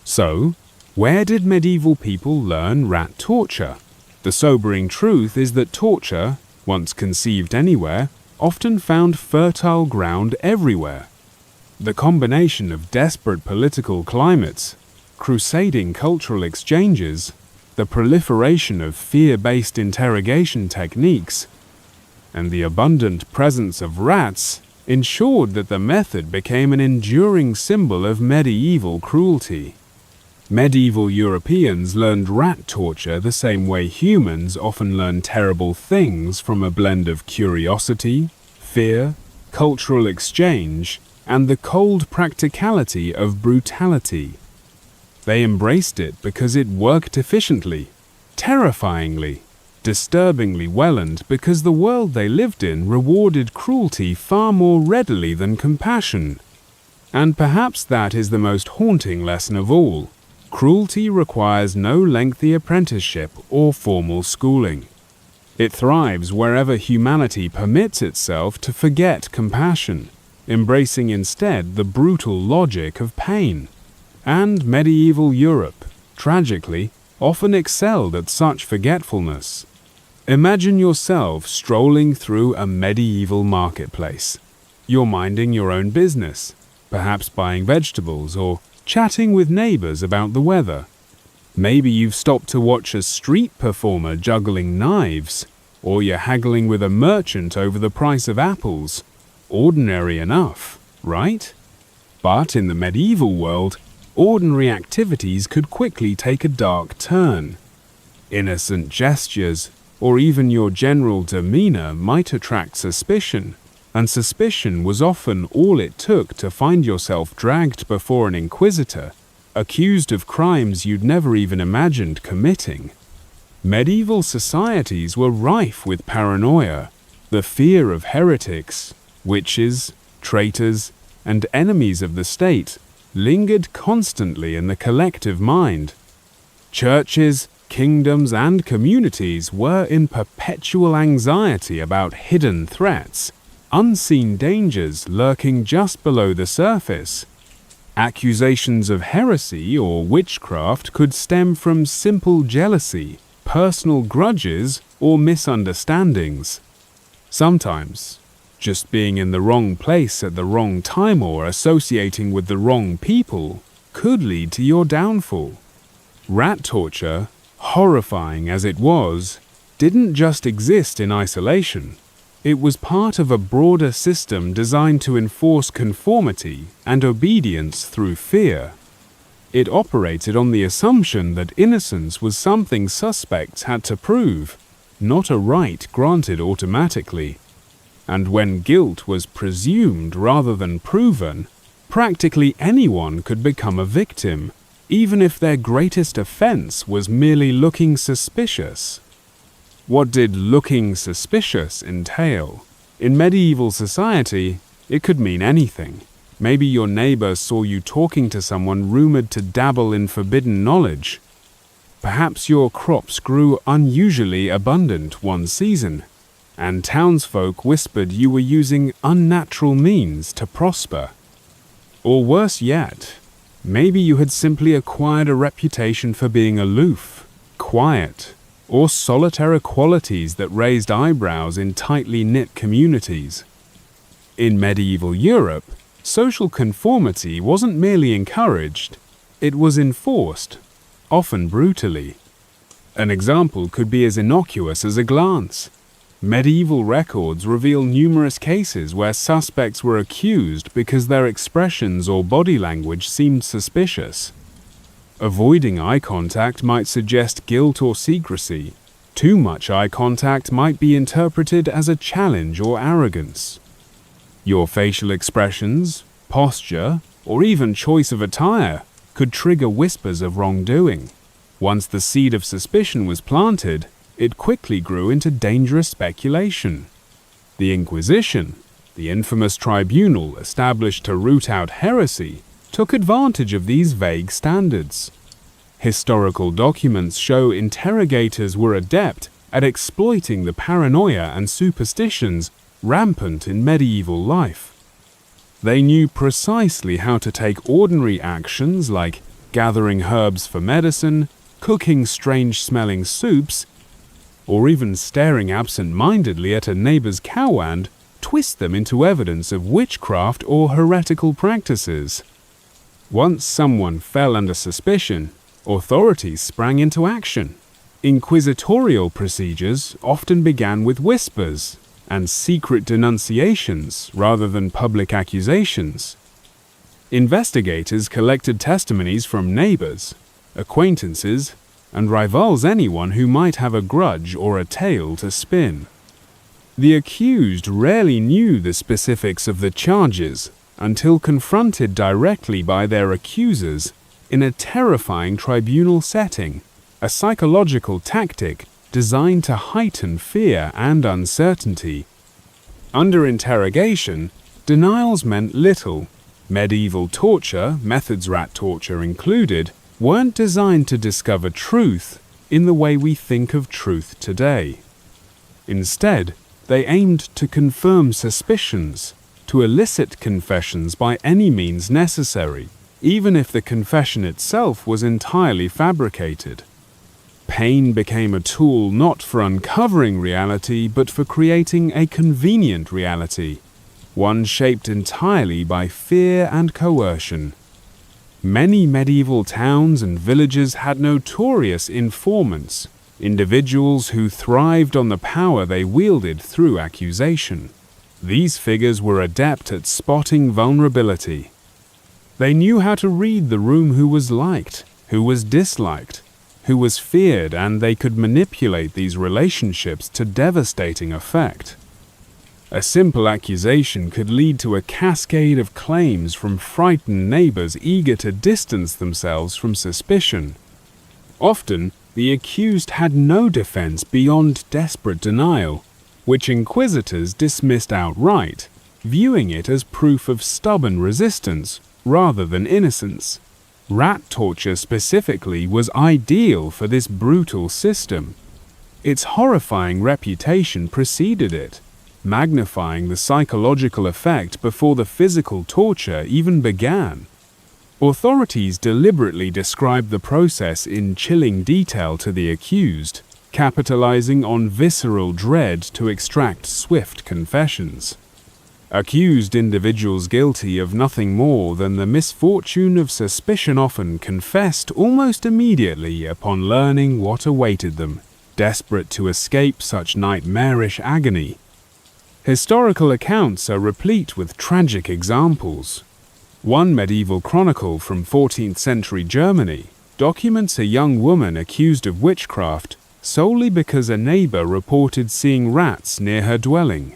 So, where did medieval people learn rat torture? The sobering truth is that torture, once conceived anywhere, often found fertile ground everywhere. The combination of desperate political climates, crusading cultural exchanges, the proliferation of fear-based interrogation techniques, and the abundant presence of rats ensured that the method became an enduring symbol of medieval cruelty. Medieval Europeans learned rat torture the same way humans often learn terrible things, from a blend of curiosity, fear, cultural exchange, and the cold practicality of brutality. They embraced it because it worked efficiently, terrifyingly, disturbingly well, and because the world they lived in rewarded cruelty far more readily than compassion. And perhaps that is the most haunting lesson of all. Cruelty requires no lengthy apprenticeship or formal schooling. It thrives wherever humanity permits itself to forget compassion, embracing instead the brutal logic of pain. And medieval Europe, tragically, often excelled at such forgetfulness. Imagine yourself strolling through a medieval marketplace. You're minding your own business, perhaps buying vegetables or chatting with neighbors about the weather. Maybe you've stopped to watch a street performer juggling knives, or you're haggling with a merchant over the price of apples. Ordinary enough. right? But in the medieval world, ordinary activities could quickly take a dark turn. Innocent gestures, or even your general demeanor, might attract suspicion, and suspicion was often all it took to find yourself dragged before an inquisitor, accused of crimes you'd never even imagined committing. Medieval societies were rife with paranoia. The fear of heretics, witches, traitors, and enemies of the state lingered constantly in the collective mind. Churches, kingdoms, and communities were in perpetual anxiety about hidden threats, unseen dangers lurking just below the surface. Accusations of heresy or witchcraft could stem from simple jealousy, personal grudges, or misunderstandings. Sometimes, just being in the wrong place at the wrong time or associating with the wrong people could lead to your downfall. Rat torture, horrifying as it was, didn't just exist in isolation. It was part of a broader system designed to enforce conformity and obedience through fear. It operated on the assumption that innocence was something suspects had to prove, not a right granted automatically. And when guilt was presumed rather than proven, practically anyone could become a victim, even if their greatest offense was merely looking suspicious. What did looking suspicious entail? In medieval society, it could mean anything. Maybe your neighbor saw you talking to someone rumored to dabble in forbidden knowledge. Perhaps your crops grew unusually abundant one season, and townsfolk whispered you were using unnatural means to prosper. Or worse yet, maybe you had simply acquired a reputation for being aloof, quiet, or solitary, qualities that raised eyebrows in tightly knit communities. In medieval Europe, social conformity wasn't merely encouraged, it was enforced, often brutally. An example could be as innocuous as a glance. Medieval records reveal numerous cases where suspects were accused because their expressions or body language seemed suspicious. Avoiding eye contact might suggest guilt or secrecy. Too much eye contact might be interpreted as a challenge or arrogance. Your facial expressions, posture, or even choice of attire could trigger whispers of wrongdoing. Once the seed of suspicion was planted, it quickly grew into dangerous speculation. The Inquisition, the infamous tribunal established to root out heresy, took advantage of these vague standards. Historical documents show interrogators were adept at exploiting the paranoia and superstitions rampant in medieval life. They knew precisely how to take ordinary actions like gathering herbs for medicine, cooking strange-smelling soups, or even staring absent-mindedly at a neighbor's cow and twist them into evidence of witchcraft or heretical practices. Once someone fell under suspicion, authorities sprang into action. Inquisitorial procedures often began with whispers and secret denunciations rather than public accusations. Investigators collected testimonies from neighbors, acquaintances, and rivals, anyone who might have a grudge or a tale to spin. The accused rarely knew the specifics of the charges until confronted directly by their accusers in a terrifying tribunal setting, a psychological tactic designed to heighten fear and uncertainty. Under interrogation, denials meant little. Medieval torture, methods rat torture included, weren't designed to discover truth in the way we think of truth today. Instead, they aimed to confirm suspicions, to elicit confessions by any means necessary, even if the confession itself was entirely fabricated. Pain became a tool not for uncovering reality, but for creating a convenient reality, one shaped entirely by fear and coercion. Many medieval towns and villages had notorious informants, individuals who thrived on the power they wielded through accusation. These figures were adept at spotting vulnerability. They knew how to read the room, who was liked, who was disliked, who was feared, and they could manipulate these relationships to devastating effect. A simple accusation could lead to a cascade of claims from frightened neighbors eager to distance themselves from suspicion. Often, the accused had no defense beyond desperate denial, which inquisitors dismissed outright, viewing it as proof of stubborn resistance rather than innocence. Rat torture specifically was ideal for this brutal system. Its horrifying reputation preceded it, magnifying the psychological effect before the physical torture even began. Authorities deliberately described the process in chilling detail to the accused, capitalizing on visceral dread to extract swift confessions. Accused individuals guilty of nothing more than the misfortune of suspicion often confessed almost immediately upon learning what awaited them, desperate to escape such nightmarish agony. Historical accounts are replete with tragic examples. One medieval chronicle from 14th century Germany documents a young woman accused of witchcraft solely because a neighbor reported seeing rats near her dwelling.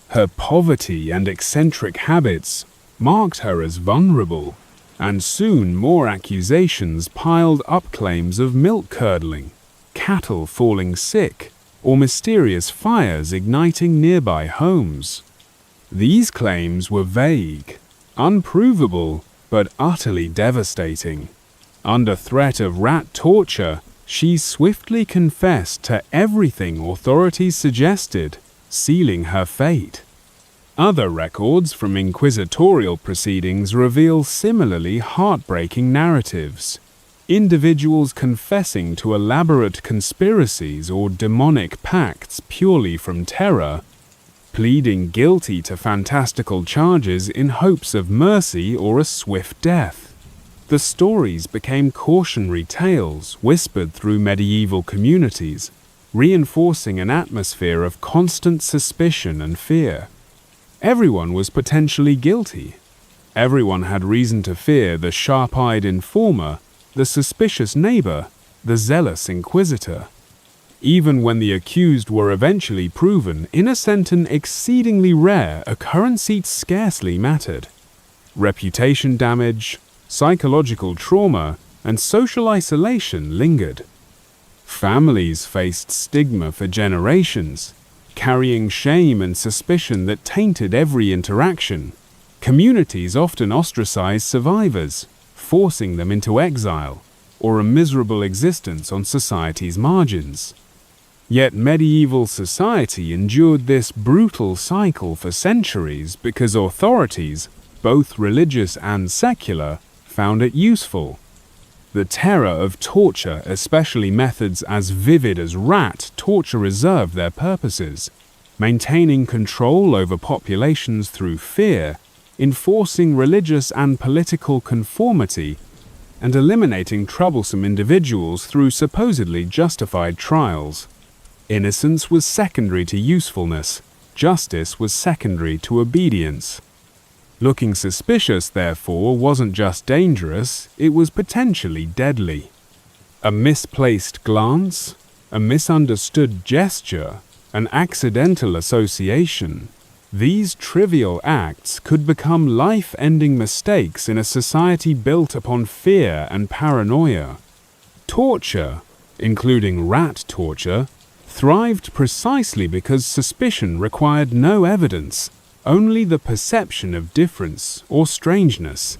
Her poverty and eccentric habits marked her as vulnerable, and soon more accusations piled up, claims of milk curdling, cattle falling sick, or mysterious fires igniting nearby homes. These claims were vague, unprovable, but utterly devastating. Under threat of rat torture, she swiftly confessed to everything authorities suggested, sealing her fate. Other records from inquisitorial proceedings reveal similarly heartbreaking narratives. Individuals confessing to elaborate conspiracies or demonic pacts purely from terror, pleading guilty to fantastical charges in hopes of mercy or a swift death. The stories became cautionary tales whispered through medieval communities, reinforcing an atmosphere of constant suspicion and fear. Everyone was potentially guilty. Everyone had reason to fear the sharp-eyed informer, the suspicious neighbor, the zealous inquisitor. Even when the accused were eventually proven innocent, an exceedingly rare occurrence, it scarcely mattered. Reputation damage, psychological trauma, and social isolation lingered. Families faced stigma for generations, carrying shame and suspicion that tainted every interaction. Communities often ostracized survivors, forcing them into exile or a miserable existence on society's margins. Yet medieval society endured this brutal cycle for centuries because authorities, both religious and secular, found it useful. The terror of torture, especially methods as vivid as rat torture, reserved their purposes, maintaining control over populations through fear, enforcing religious and political conformity, and eliminating troublesome individuals through supposedly justified trials. Innocence was secondary to usefulness, justice was secondary to obedience. Looking suspicious, therefore, wasn't just dangerous, it was potentially deadly. A misplaced glance, a misunderstood gesture, an accidental association, these trivial acts could become life-ending mistakes in a society built upon fear and paranoia. Torture, including rat torture, thrived precisely because suspicion required no evidence, only the perception of difference or strangeness.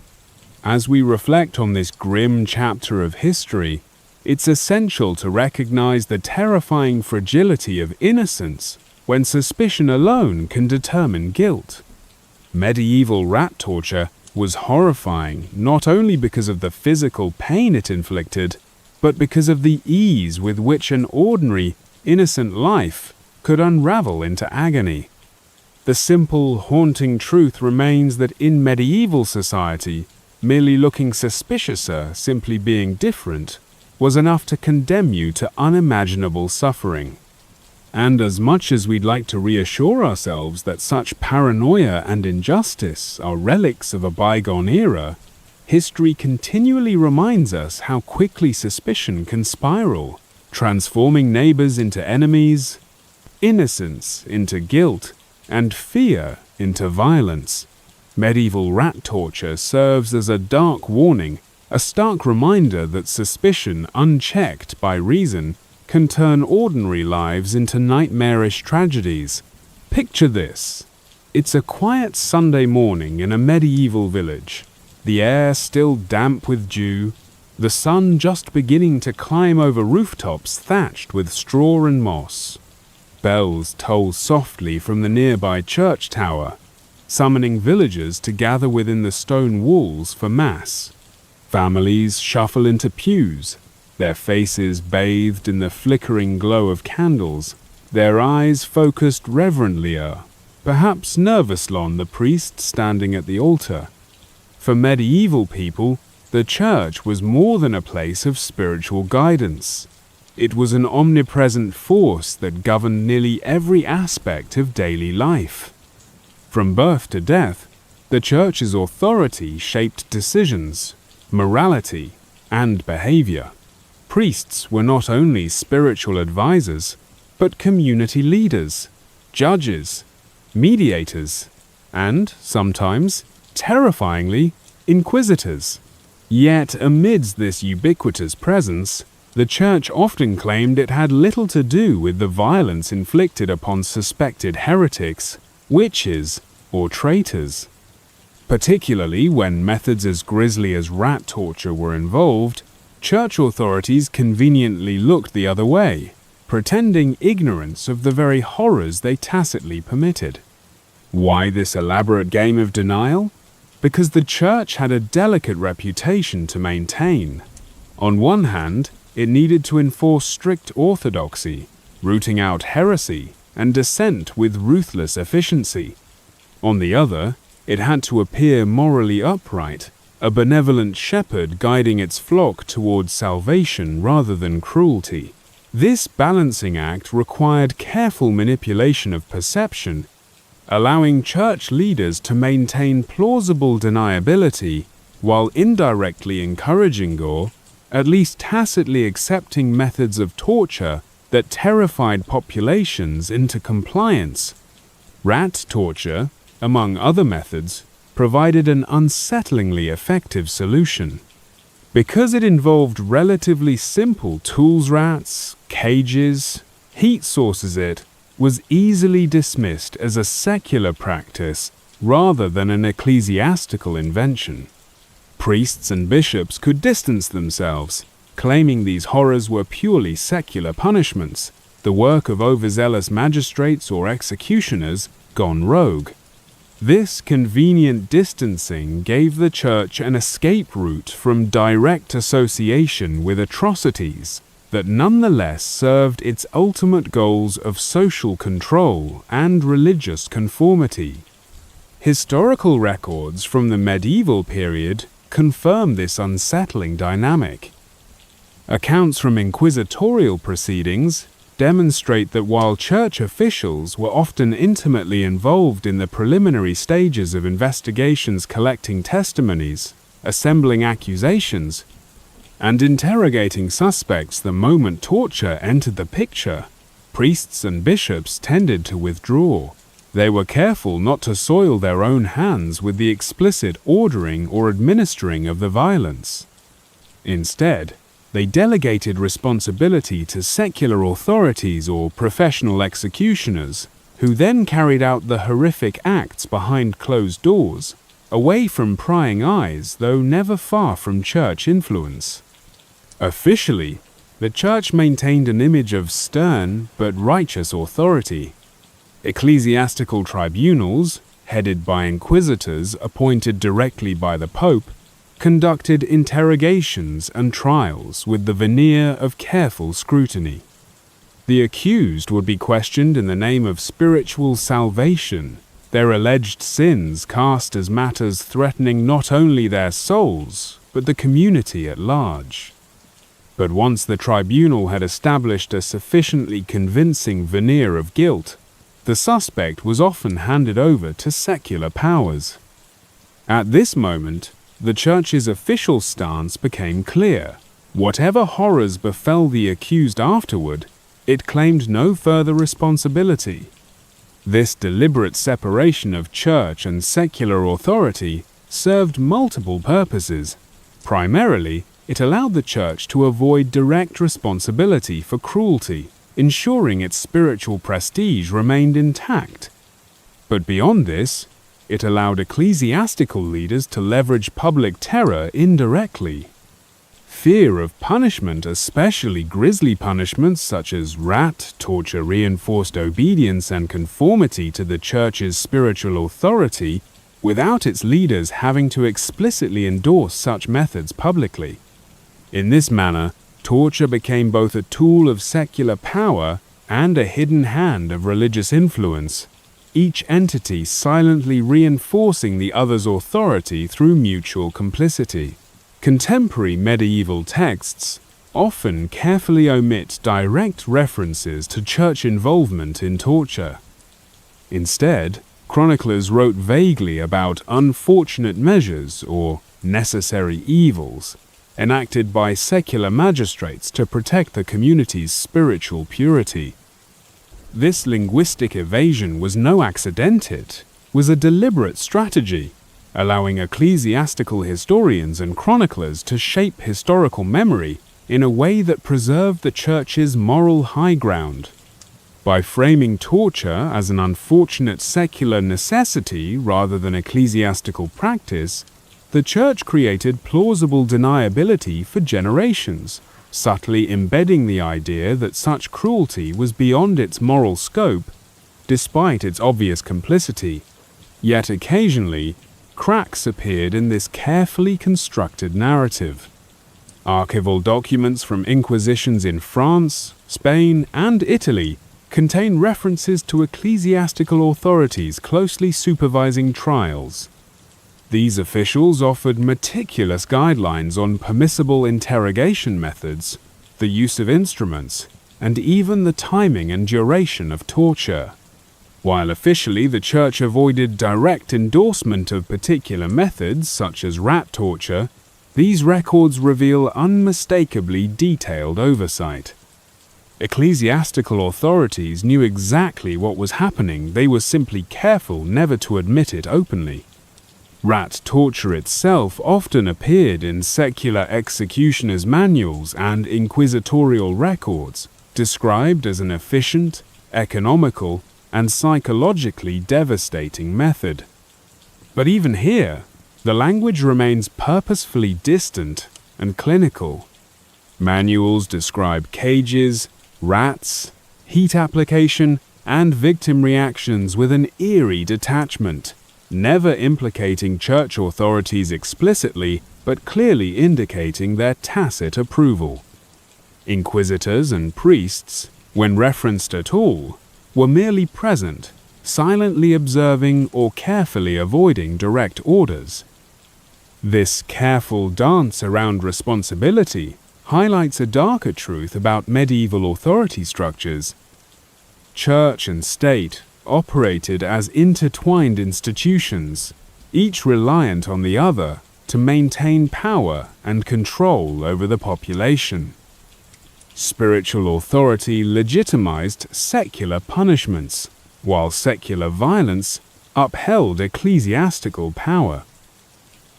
As we reflect on this grim chapter of history, it's essential to recognize the terrifying fragility of innocence when suspicion alone can determine guilt. Medieval rat torture was horrifying not only because of the physical pain it inflicted, but because of the ease with which an ordinary, innocent life could unravel into agony. The simple, haunting truth remains that in medieval society, merely looking suspiciouser, simply being different, was enough to condemn you to unimaginable suffering. And as much as we'd like to reassure ourselves that such paranoia and injustice are relics of a bygone era, history continually reminds us how quickly suspicion can spiral, transforming neighbors into enemies, innocence into guilt, and fear into violence. Medieval rat torture serves as a dark warning, a stark reminder that suspicion, unchecked by reason, can turn ordinary lives into nightmarish tragedies. Picture this. It's a quiet Sunday morning in a medieval village. The air still damp with dew, the sun just beginning to climb over rooftops thatched with straw and moss. Bells toll softly from the nearby church tower, summoning villagers to gather within the stone walls for mass. Families shuffle into pews, their faces bathed in the flickering glow of candles, their eyes focused reverently, perhaps nervously on the priest standing at the altar. For medieval people, the church was more than a place of spiritual guidance. It was an omnipresent force that governed nearly every aspect of daily life. From birth to death, the church's authority shaped decisions, morality, and behavior. Priests were not only spiritual advisors, but community leaders, judges, mediators, and, sometimes, terrifyingly, inquisitors. Yet amidst this ubiquitous presence, the Church often claimed it had little to do with the violence inflicted upon suspected heretics, witches, or traitors. Particularly when methods as grisly as rat torture were involved, Church authorities conveniently looked the other way, pretending ignorance of the very horrors they tacitly permitted. Why this elaborate game of denial? Because the Church had a delicate reputation to maintain. On one hand, it needed to enforce strict orthodoxy, rooting out heresy and dissent with ruthless efficiency. On the other, it had to appear morally upright, a benevolent shepherd guiding its flock towards salvation rather than cruelty. This balancing act required careful manipulation of perception, allowing church leaders to maintain plausible deniability while indirectly encouraging or, at least tacitly accepting methods of torture that terrified populations into compliance. Rat torture, among other methods, provided an unsettlingly effective solution. Because it involved relatively simple tools rats, cages, heat sources, it was easily dismissed as a secular practice rather than an ecclesiastical invention. Priests and bishops could distance themselves, claiming these horrors were purely secular punishments, the work of overzealous magistrates or executioners gone rogue. This convenient distancing gave the Church an escape route from direct association with atrocities that nonetheless served its ultimate goals of social control and religious conformity. Historical records from the medieval period confirm this unsettling dynamic. Accounts from inquisitorial proceedings demonstrate that while church officials were often intimately involved in the preliminary stages of investigations, collecting testimonies, assembling accusations, and interrogating suspects the moment torture entered the picture, priests and bishops tended to withdraw. They were careful not to soil their own hands with the explicit ordering or administering of the violence. Instead, they delegated responsibility to secular authorities or professional executioners, who then carried out the horrific acts behind closed doors, away from prying eyes, though never far from church influence. Officially, the Church maintained an image of stern but righteous authority. Ecclesiastical tribunals, headed by inquisitors appointed directly by the Pope, conducted interrogations and trials with the veneer of careful scrutiny. The accused would be questioned in the name of spiritual salvation, their alleged sins cast as matters threatening not only their souls, but the community at large. But once the tribunal had established a sufficiently convincing veneer of guilt, the suspect was often handed over to secular powers. At this moment, the Church's official stance became clear. Whatever horrors befell the accused afterward, it claimed no further responsibility. This deliberate separation of church and secular authority served multiple purposes. Primarily, it allowed the Church to avoid direct responsibility for cruelty, ensuring its spiritual prestige remained intact. But beyond this, it allowed ecclesiastical leaders to leverage public terror indirectly. Fear of punishment, especially grisly punishments such as rat torture, reinforced obedience and conformity to the Church's spiritual authority, without its leaders having to explicitly endorse such methods publicly. In this manner, torture became both a tool of secular power and a hidden hand of religious influence, each entity silently reinforcing the other's authority through mutual complicity. Contemporary medieval texts often carefully omit direct references to church involvement in torture. Instead, chroniclers wrote vaguely about unfortunate measures or necessary evils enacted by secular magistrates to protect the community's spiritual purity. This linguistic evasion was no accident, it was a deliberate strategy, allowing ecclesiastical historians and chroniclers to shape historical memory in a way that preserved the Church's moral high ground. By framing torture as an unfortunate secular necessity rather than ecclesiastical practice, the Church created plausible deniability for generations, subtly embedding the idea that such cruelty was beyond its moral scope, despite its obvious complicity. Yet occasionally, cracks appeared in this carefully constructed narrative. Archival documents from inquisitions in France, Spain, and Italy contain references to ecclesiastical authorities closely supervising trials. These officials offered meticulous guidelines on permissible interrogation methods, the use of instruments, and even the timing and duration of torture. While officially the Church avoided direct endorsement of particular methods such as rat torture, these records reveal unmistakably detailed oversight. Ecclesiastical authorities knew exactly what was happening, they were simply careful never to admit it openly. Rat torture itself often appeared in secular executioners' manuals and inquisitorial records, described as an efficient, economical, and psychologically devastating method. But even here, the language remains purposefully distant and clinical. Manuals describe cages, rats, heat application, and victim reactions with an eerie detachment, never implicating church authorities explicitly, but clearly indicating their tacit approval. Inquisitors and priests, when referenced at all, were merely present, silently observing or carefully avoiding direct orders. This careful dance around responsibility highlights a darker truth about medieval authority structures. Church and state operated as intertwined institutions, each reliant on the other to maintain power and control over the population. Spiritual authority legitimized secular punishments, while secular violence upheld ecclesiastical power.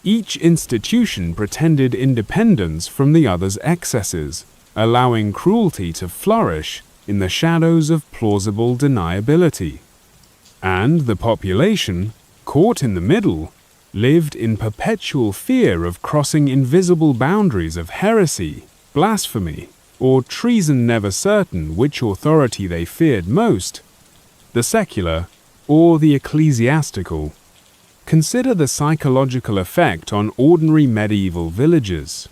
Each institution pretended independence from the other's excesses, allowing cruelty to flourish in the shadows of plausible deniability. And the population, caught in the middle, lived in perpetual fear of crossing invisible boundaries of heresy, blasphemy, or treason, never certain which authority they feared most, the secular or the ecclesiastical. Consider the psychological effect on ordinary medieval villagers.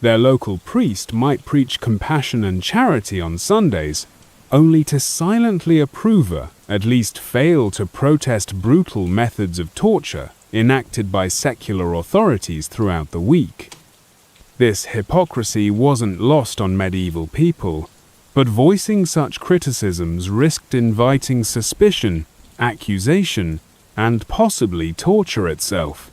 Their local priest might preach compassion and charity on Sundays, only to silently approve, at least fail to protest brutal methods of torture enacted by secular authorities throughout the week. This hypocrisy wasn't lost on medieval people, but voicing such criticisms risked inviting suspicion, accusation, and possibly torture itself.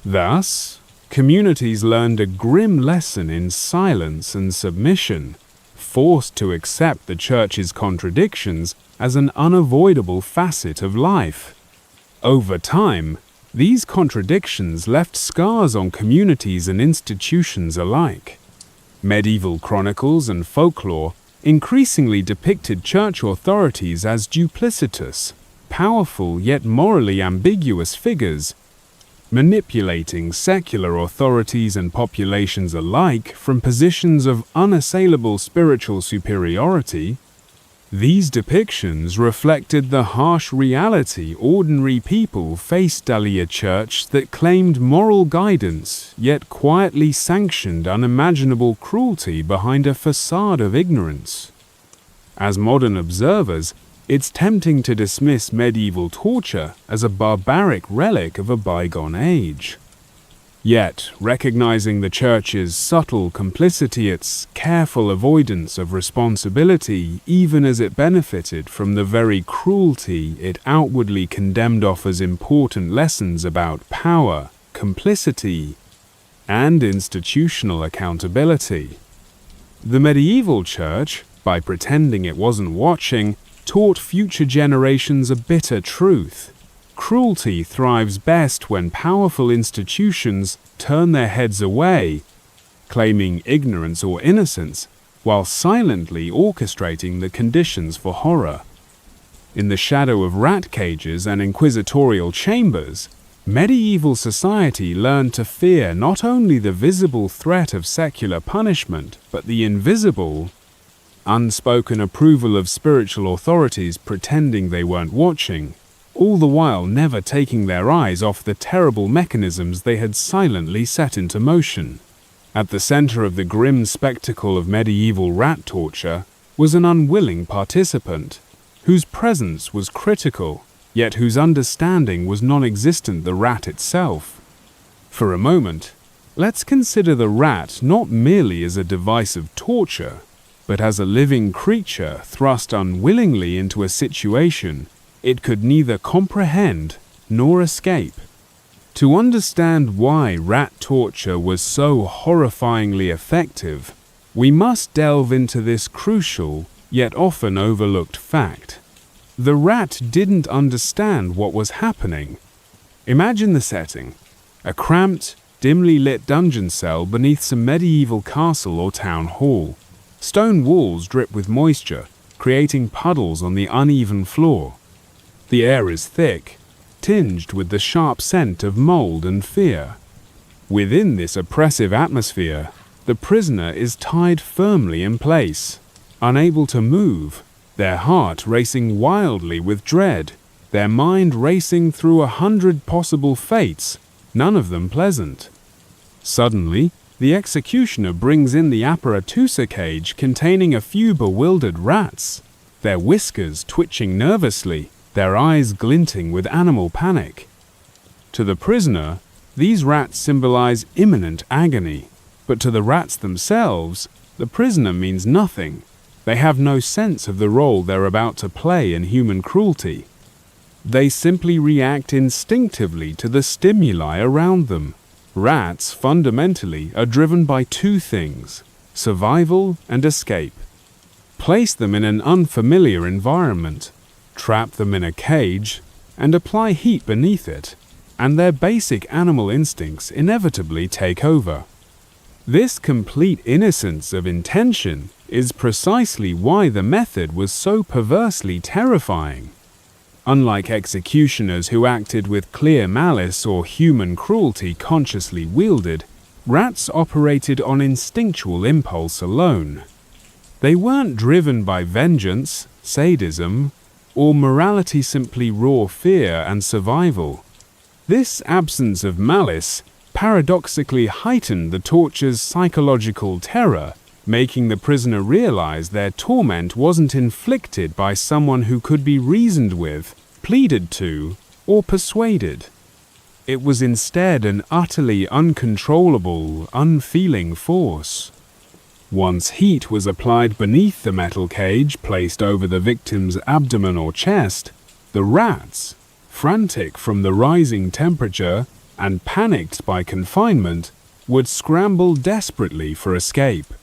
Thus, communities learned a grim lesson in silence and submission, forced to accept the Church's contradictions as an unavoidable facet of life. Over time, these contradictions left scars on communities and institutions alike. Medieval chronicles and folklore increasingly depicted church authorities as duplicitous, powerful yet morally ambiguous figures, manipulating secular authorities and populations alike from positions of unassailable spiritual superiority. These depictions reflected the harsh reality ordinary people faced daily a church that claimed moral guidance yet quietly sanctioned unimaginable cruelty behind a facade of ignorance. As modern observers, it's tempting to dismiss medieval torture as a barbaric relic of a bygone age. Yet, recognizing the Church's subtle complicity, its careful avoidance of responsibility, even as it benefited from the very cruelty it outwardly condemned, offers important lessons about power, complicity, and institutional accountability. The medieval Church, by pretending it wasn't watching, taught future generations a bitter truth. Cruelty thrives best when powerful institutions turn their heads away, claiming ignorance or innocence, while silently orchestrating the conditions for horror. In the shadow of rat cages and inquisitorial chambers, medieval society learned to fear not only the visible threat of secular punishment, but the invisible, unspoken approval of spiritual authorities pretending they weren't watching, all the while never taking their eyes off the terrible mechanisms they had silently set into motion. At the center of the grim spectacle of medieval rat torture was an unwilling participant, whose presence was critical, yet whose understanding was non-existent, the rat itself. For a moment, let's consider the rat not merely as a device of torture, but as a living creature thrust unwillingly into a situation it could neither comprehend nor escape. To understand why rat torture was so horrifyingly effective, we must delve into this crucial yet often overlooked fact. The rat didn't understand what was happening. Imagine the setting: a cramped, dimly lit dungeon cell beneath some medieval castle or town hall. Stone walls drip with moisture, creating puddles on the uneven floor. The air is thick, tinged with the sharp scent of mold and fear. Within this oppressive atmosphere, the prisoner is tied firmly in place, unable to move, their heart racing wildly with dread, their mind racing through 100 possible fates, none of them pleasant. Suddenly, the executioner brings in the apparatusa cage containing a few bewildered rats, their whiskers twitching nervously, their eyes glinting with animal panic. To the prisoner, these rats symbolize imminent agony, but to the rats themselves, the prisoner means nothing. They have no sense of the role they're about to play in human cruelty. They simply react instinctively to the stimuli around them. Rats, fundamentally, are driven by two things: survival and escape. Place them in an unfamiliar environment, trap them in a cage, and apply heat beneath it, and their basic animal instincts inevitably take over. This complete innocence of intention is precisely why the method was so perversely terrifying. Unlike executioners who acted with clear malice or human cruelty consciously wielded, rats operated on instinctual impulse alone. They weren't driven by vengeance, sadism, or morality, simply raw fear and survival. This absence of malice paradoxically heightened the torture's psychological terror, making the prisoner realize their torment wasn't inflicted by someone who could be reasoned with, pleaded to, or persuaded. It was instead an utterly uncontrollable, unfeeling force. Once heat was applied beneath the metal cage placed over the victim's abdomen or chest, the rats, frantic from the rising temperature and panicked by confinement, would scramble desperately for escape.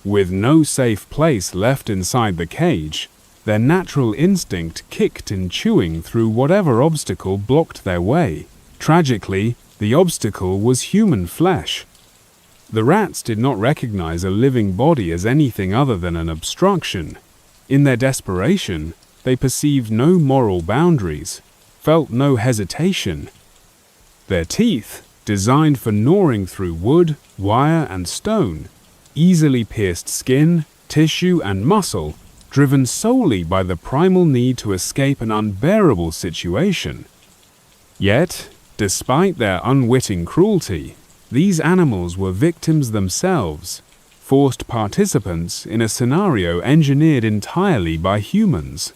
With no safe place left inside the cage, their natural instinct kicked in chewing through whatever obstacle blocked their way. Tragically, the obstacle was human flesh. The rats did not recognize a living body as anything other than an obstruction. In their desperation, they perceived no moral boundaries, felt no hesitation. Their teeth, designed for gnawing through wood, wire, and stone, easily pierced skin, tissue, and muscle, driven solely by the primal need to escape an unbearable situation. Yet, despite their unwitting cruelty, these animals were victims themselves, forced participants in a scenario engineered entirely by humans.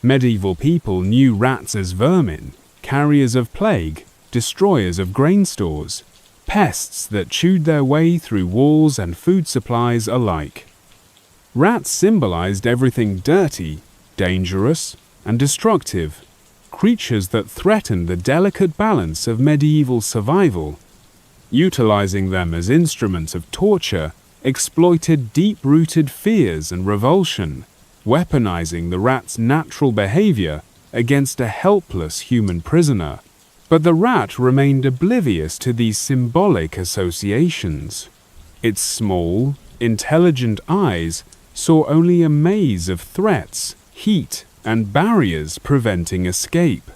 Medieval people knew rats as vermin, carriers of plague, destroyers of grain stores, pests that chewed their way through walls and food supplies alike. Rats symbolized everything dirty, dangerous, and destructive, creatures that threatened the delicate balance of medieval survival. Utilizing them as instruments of torture exploited deep-rooted fears and revulsion, weaponizing the rat's natural behavior against a helpless human prisoner. But the rat remained oblivious to these symbolic associations. Its small, intelligent eyes saw only a maze of threats, heat, and barriers preventing escape.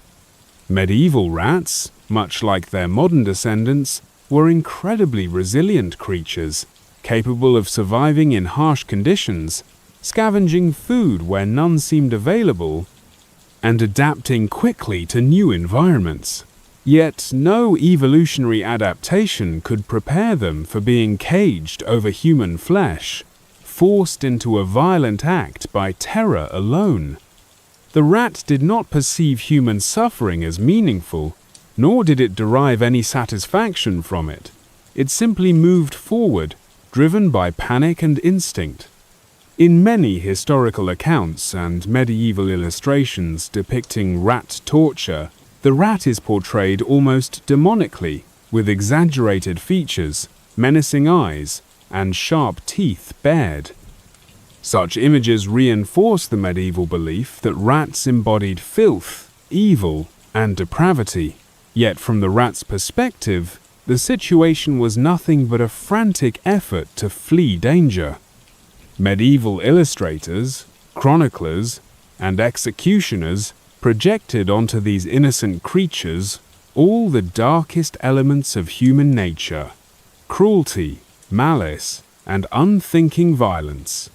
Medieval rats, much like their modern descendants, were incredibly resilient creatures, capable of surviving in harsh conditions, scavenging food where none seemed available, and adapting quickly to new environments. Yet no evolutionary adaptation could prepare them for being caged over human flesh, forced into a violent act by terror alone. The rat did not perceive human suffering as meaningful, nor did it derive any satisfaction from it. It simply moved forward, driven by panic and instinct. In many historical accounts and medieval illustrations depicting rat torture, the rat is portrayed almost demonically, with exaggerated features, menacing eyes, and sharp teeth bared. Such images reinforce the medieval belief that rats embodied filth, evil, and depravity. Yet from the rat's perspective, the situation was nothing but a frantic effort to flee danger. Medieval illustrators, chroniclers, and executioners projected onto these innocent creatures all the darkest elements of human nature: cruelty, malice, and unthinking violence.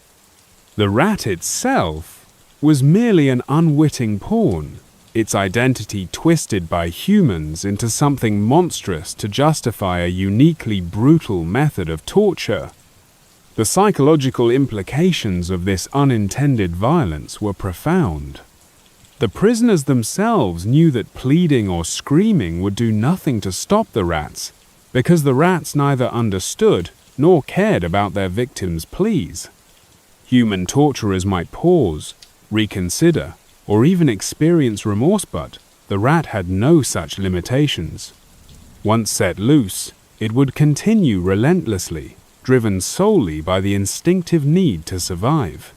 The rat itself was merely an unwitting pawn, its identity twisted by humans into something monstrous to justify a uniquely brutal method of torture. The psychological implications of this unintended violence were profound. The prisoners themselves knew that pleading or screaming would do nothing to stop the rats, because the rats neither understood nor cared about their victims' pleas. Human torturers might pause, reconsider, or even experience remorse, but the rat had no such limitations. Once set loose, it would continue relentlessly, driven solely by the instinctive need to survive.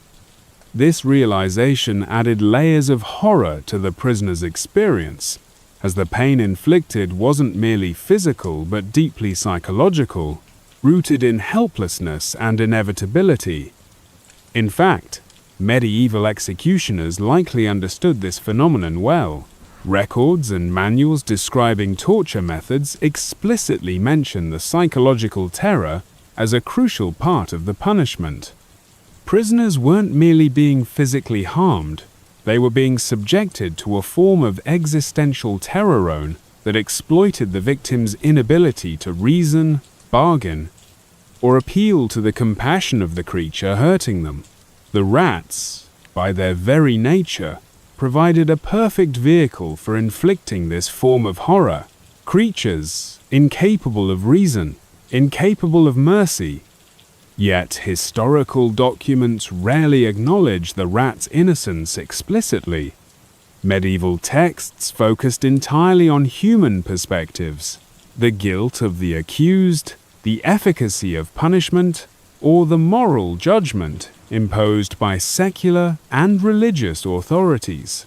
This realization added layers of horror to the prisoner's experience, as the pain inflicted wasn't merely physical but deeply psychological, rooted in helplessness and inevitability. In fact, medieval executioners likely understood this phenomenon well. Records and manuals describing torture methods explicitly mention the psychological terror as a crucial part of the punishment. Prisoners weren't merely being physically harmed, they were being subjected to a form of existential terror that exploited the victim's inability to reason, bargain, or appeal to the compassion of the creature hurting them. The rats, by their very nature, provided a perfect vehicle for inflicting this form of horror, creatures incapable of reason, incapable of mercy. Yet historical documents rarely acknowledge the rat's innocence explicitly. Medieval texts focused entirely on human perspectives, the guilt of the accused, the efficacy of punishment, or the moral judgment imposed by secular and religious authorities.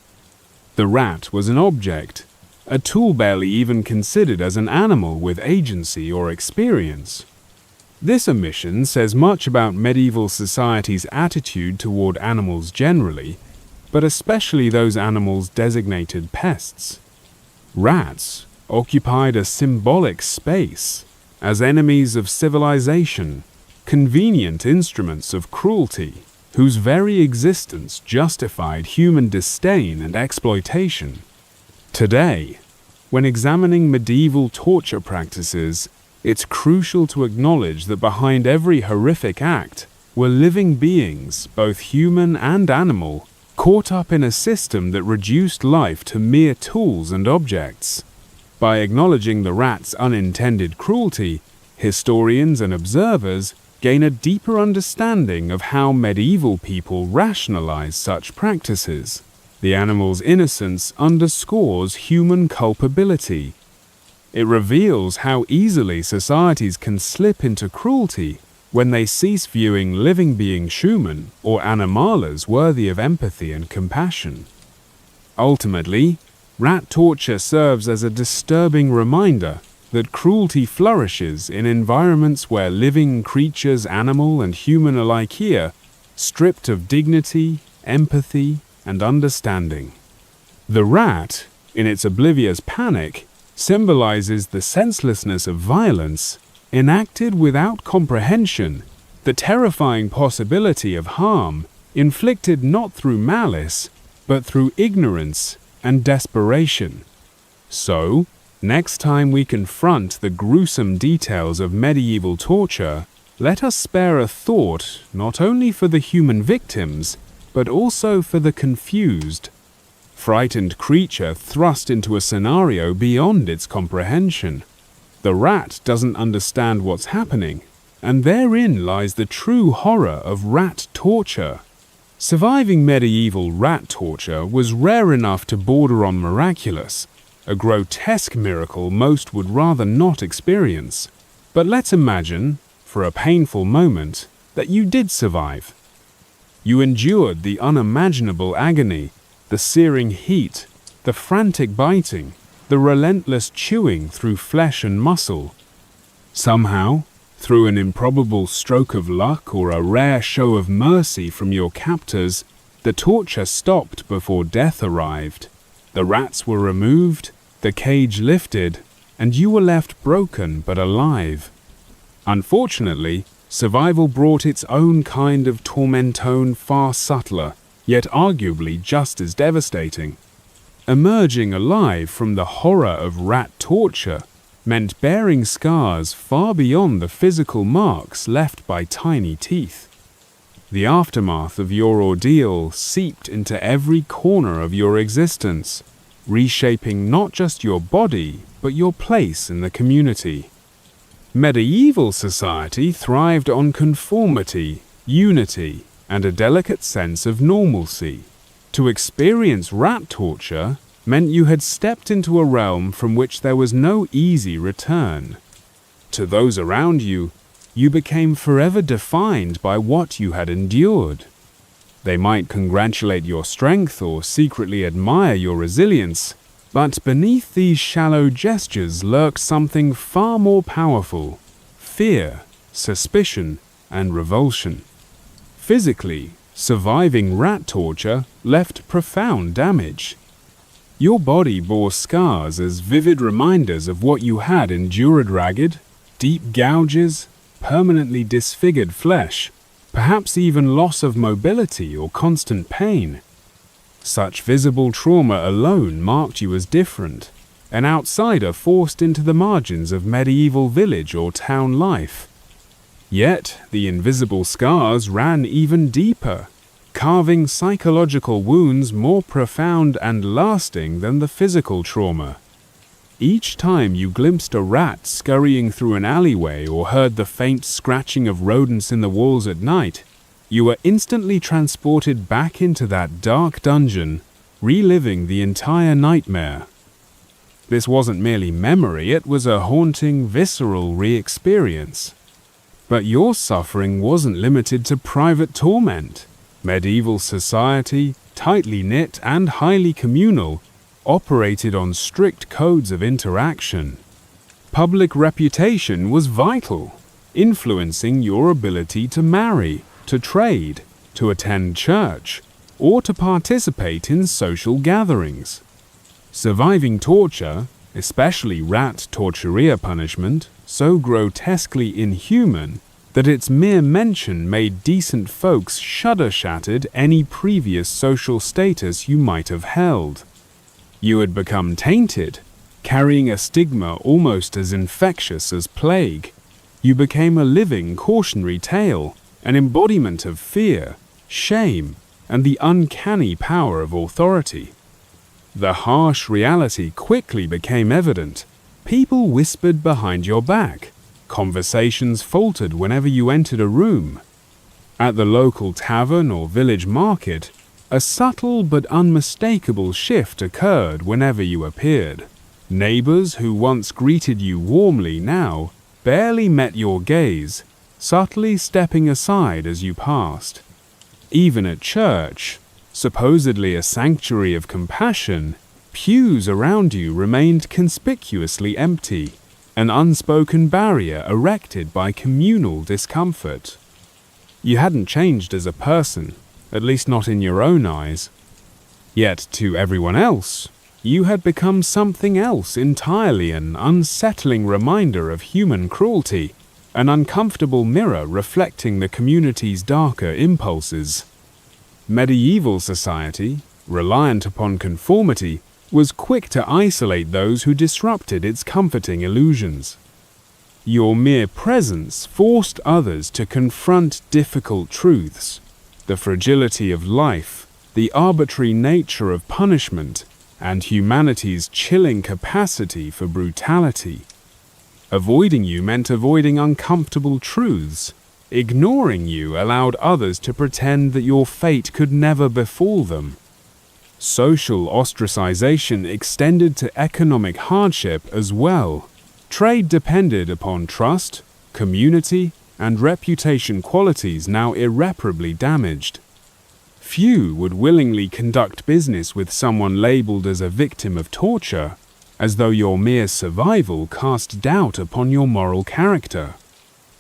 The rat was an object, a tool barely even considered as an animal with agency or experience. This omission says much about medieval society's attitude toward animals generally, but especially those animals designated pests. Rats occupied a symbolic space as enemies of civilization, convenient instruments of cruelty, whose very existence justified human disdain and exploitation. Today, when examining medieval torture practices, it's crucial to acknowledge that behind every horrific act were living beings, both human and animal, caught up in a system that reduced life to mere tools and objects. By acknowledging the rat's unintended cruelty, historians and observers gain a deeper understanding of how medieval people rationalized such practices. The animal's innocence underscores human culpability. It reveals how easily societies can slip into cruelty when they cease viewing living beings human or animalas worthy of empathy and compassion. Ultimately, rat torture serves as a disturbing reminder that cruelty flourishes in environments where living creatures, animal and human alike are stripped of dignity, empathy, and understanding. The rat, in its oblivious panic, symbolizes the senselessness of violence enacted without comprehension, the terrifying possibility of harm inflicted not through malice, but through ignorance and desperation. So, next time we confront the gruesome details of medieval torture, let us spare a thought not only for the human victims, but also for the confused, frightened creature thrust into a scenario beyond its comprehension. The rat doesn't understand what's happening, and therein lies the true horror of rat torture. Surviving medieval rat torture was rare enough to border on miraculous, a grotesque miracle most would rather not experience. But let's imagine, for a painful moment, that you did survive. You endured the unimaginable agony, the searing heat, the frantic biting, the relentless chewing through flesh and muscle. Somehow, through an improbable stroke of luck or a rare show of mercy from your captors, the torture stopped before death arrived. The rats were removed, the cage lifted, and you were left broken but alive. Unfortunately, survival brought its own kind of tormentone far subtler, yet arguably just as devastating. Emerging alive from the horror of rat torture meant bearing scars far beyond the physical marks left by tiny teeth. The aftermath of your ordeal seeped into every corner of your existence, reshaping not just your body, but your place in the community. Medieval society thrived on conformity, unity, and a delicate sense of normalcy. To experience rat torture meant you had stepped into a realm from which there was no easy return. To those around you, you became forever defined by what you had endured. They might congratulate your strength or secretly admire your resilience, but beneath these shallow gestures lurked something far more powerful: fear, suspicion, and revulsion. Physically, surviving rat torture left profound damage. Your body bore scars as vivid reminders of what you had endured: ragged, deep gouges, permanently disfigured flesh, perhaps even loss of mobility or constant pain. Such visible trauma alone marked you as different, an outsider forced into the margins of medieval village or town life. Yet, the invisible scars ran even deeper, carving psychological wounds more profound and lasting than the physical trauma. Each time you glimpsed a rat scurrying through an alleyway or heard the faint scratching of rodents in the walls at night, you were instantly transported back into that dark dungeon, reliving the entire nightmare. This wasn't merely memory, it was a haunting, visceral re-experience. But your suffering wasn't limited to private torment. Medieval society, tightly knit and highly communal, operated on strict codes of interaction. Public reputation was vital, influencing your ability to marry, to trade, to attend church, or to participate in social gatherings. Surviving torture, especially rat torturia punishment, so grotesquely inhuman that its mere mention made decent folks shudder-shattered any previous social status you might have held. You had become tainted, carrying a stigma almost as infectious as plague. You became a living cautionary tale, an embodiment of fear, shame, and the uncanny power of authority. The harsh reality quickly became evident. People whispered behind your back. Conversations faltered whenever you entered a room. At the local tavern or village market, a subtle but unmistakable shift occurred whenever you appeared. Neighbors who once greeted you warmly now barely met your gaze, subtly stepping aside as you passed. Even at church, supposedly a sanctuary of compassion, pews around you remained conspicuously empty, an unspoken barrier erected by communal discomfort. You hadn't changed as a person, at least not in your own eyes. Yet to everyone else, you had become something else entirely, an unsettling reminder of human cruelty, an uncomfortable mirror reflecting the community's darker impulses. Medieval society, reliant upon conformity, was quick to isolate those who disrupted its comforting illusions. Your mere presence forced others to confront difficult truths, the fragility of life, the arbitrary nature of punishment, and humanity's chilling capacity for brutality. Avoiding you meant avoiding uncomfortable truths. Ignoring you allowed others to pretend that your fate could never befall them. Social ostracization extended to economic hardship as well. Trade depended upon trust, community, and reputation qualities now irreparably damaged. Few would willingly conduct business with someone labeled as a victim of torture, as though your mere survival cast doubt upon your moral character.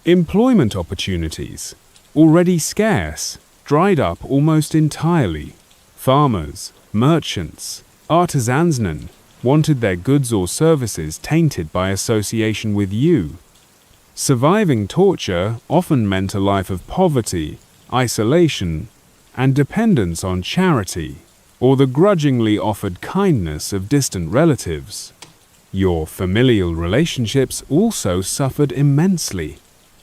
Employment opportunities, already scarce, dried up almost entirely. Farmers, merchants, artisansmen wanted their goods or services tainted by association with you. Surviving torture often meant a life of poverty, isolation, and dependence on charity, or the grudgingly offered kindness of distant relatives. Your familial relationships also suffered immensely.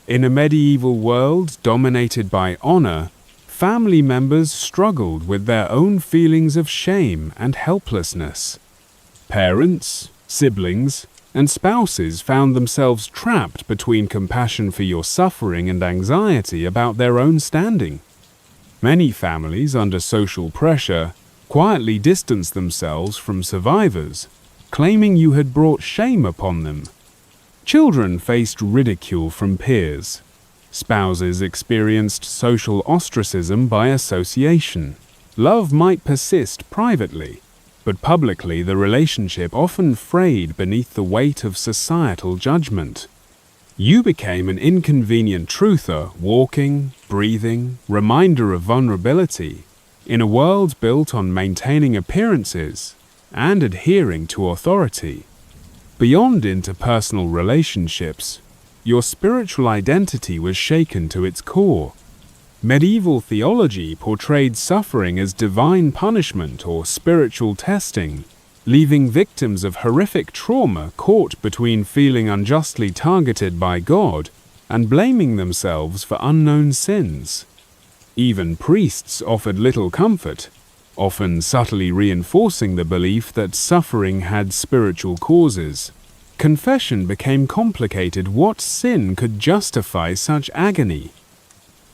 In a medieval world dominated by honor, family members struggled with their own feelings of shame and helplessness. Parents, siblings, and spouses found themselves trapped between compassion for your suffering and anxiety about their own standing. Many families, under social pressure, quietly distanced themselves from survivors, claiming you had brought shame upon them. Children faced ridicule from peers. Spouses experienced social ostracism by association. Love might persist privately, but publicly the relationship often frayed beneath the weight of societal judgment. You became an inconvenient truther, walking, breathing, reminder of vulnerability, in a world built on maintaining appearances and adhering to authority. Beyond interpersonal relationships, your spiritual identity was shaken to its core. Medieval theology portrayed suffering as divine punishment or spiritual testing, leaving victims of horrific trauma caught between feeling unjustly targeted by God and blaming themselves for unknown sins. Even priests offered little comfort. often subtly reinforcing the belief that suffering had spiritual causes. Confession became complicated. What sin could justify such agony?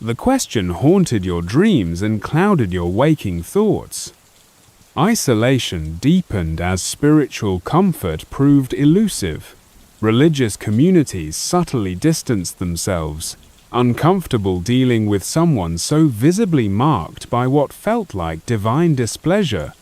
The question haunted your dreams and clouded your waking thoughts. Isolation deepened as spiritual comfort proved elusive. Religious communities subtly distanced themselves, uncomfortable dealing with someone so visibly marked by what felt like divine displeasure.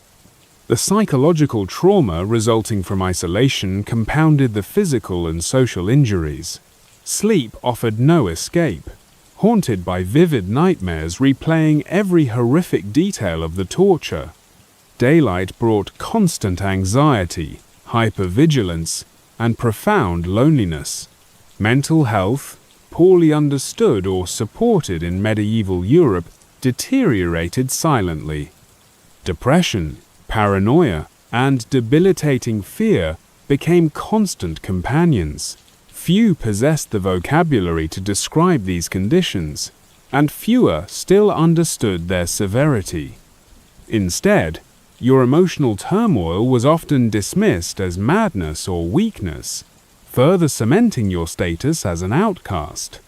The psychological trauma resulting from isolation compounded the physical and social injuries. Sleep offered no escape, haunted by vivid nightmares replaying every horrific detail of the torture. Daylight brought constant anxiety, hypervigilance, and profound loneliness. Mental health, poorly understood or supported in medieval Europe, deteriorated silently. Depression, paranoia, and debilitating fear became constant companions. Few possessed the vocabulary to describe these conditions, and fewer still understood their severity. Instead, your emotional turmoil was often dismissed as madness or weakness, further cementing your status as an outcast.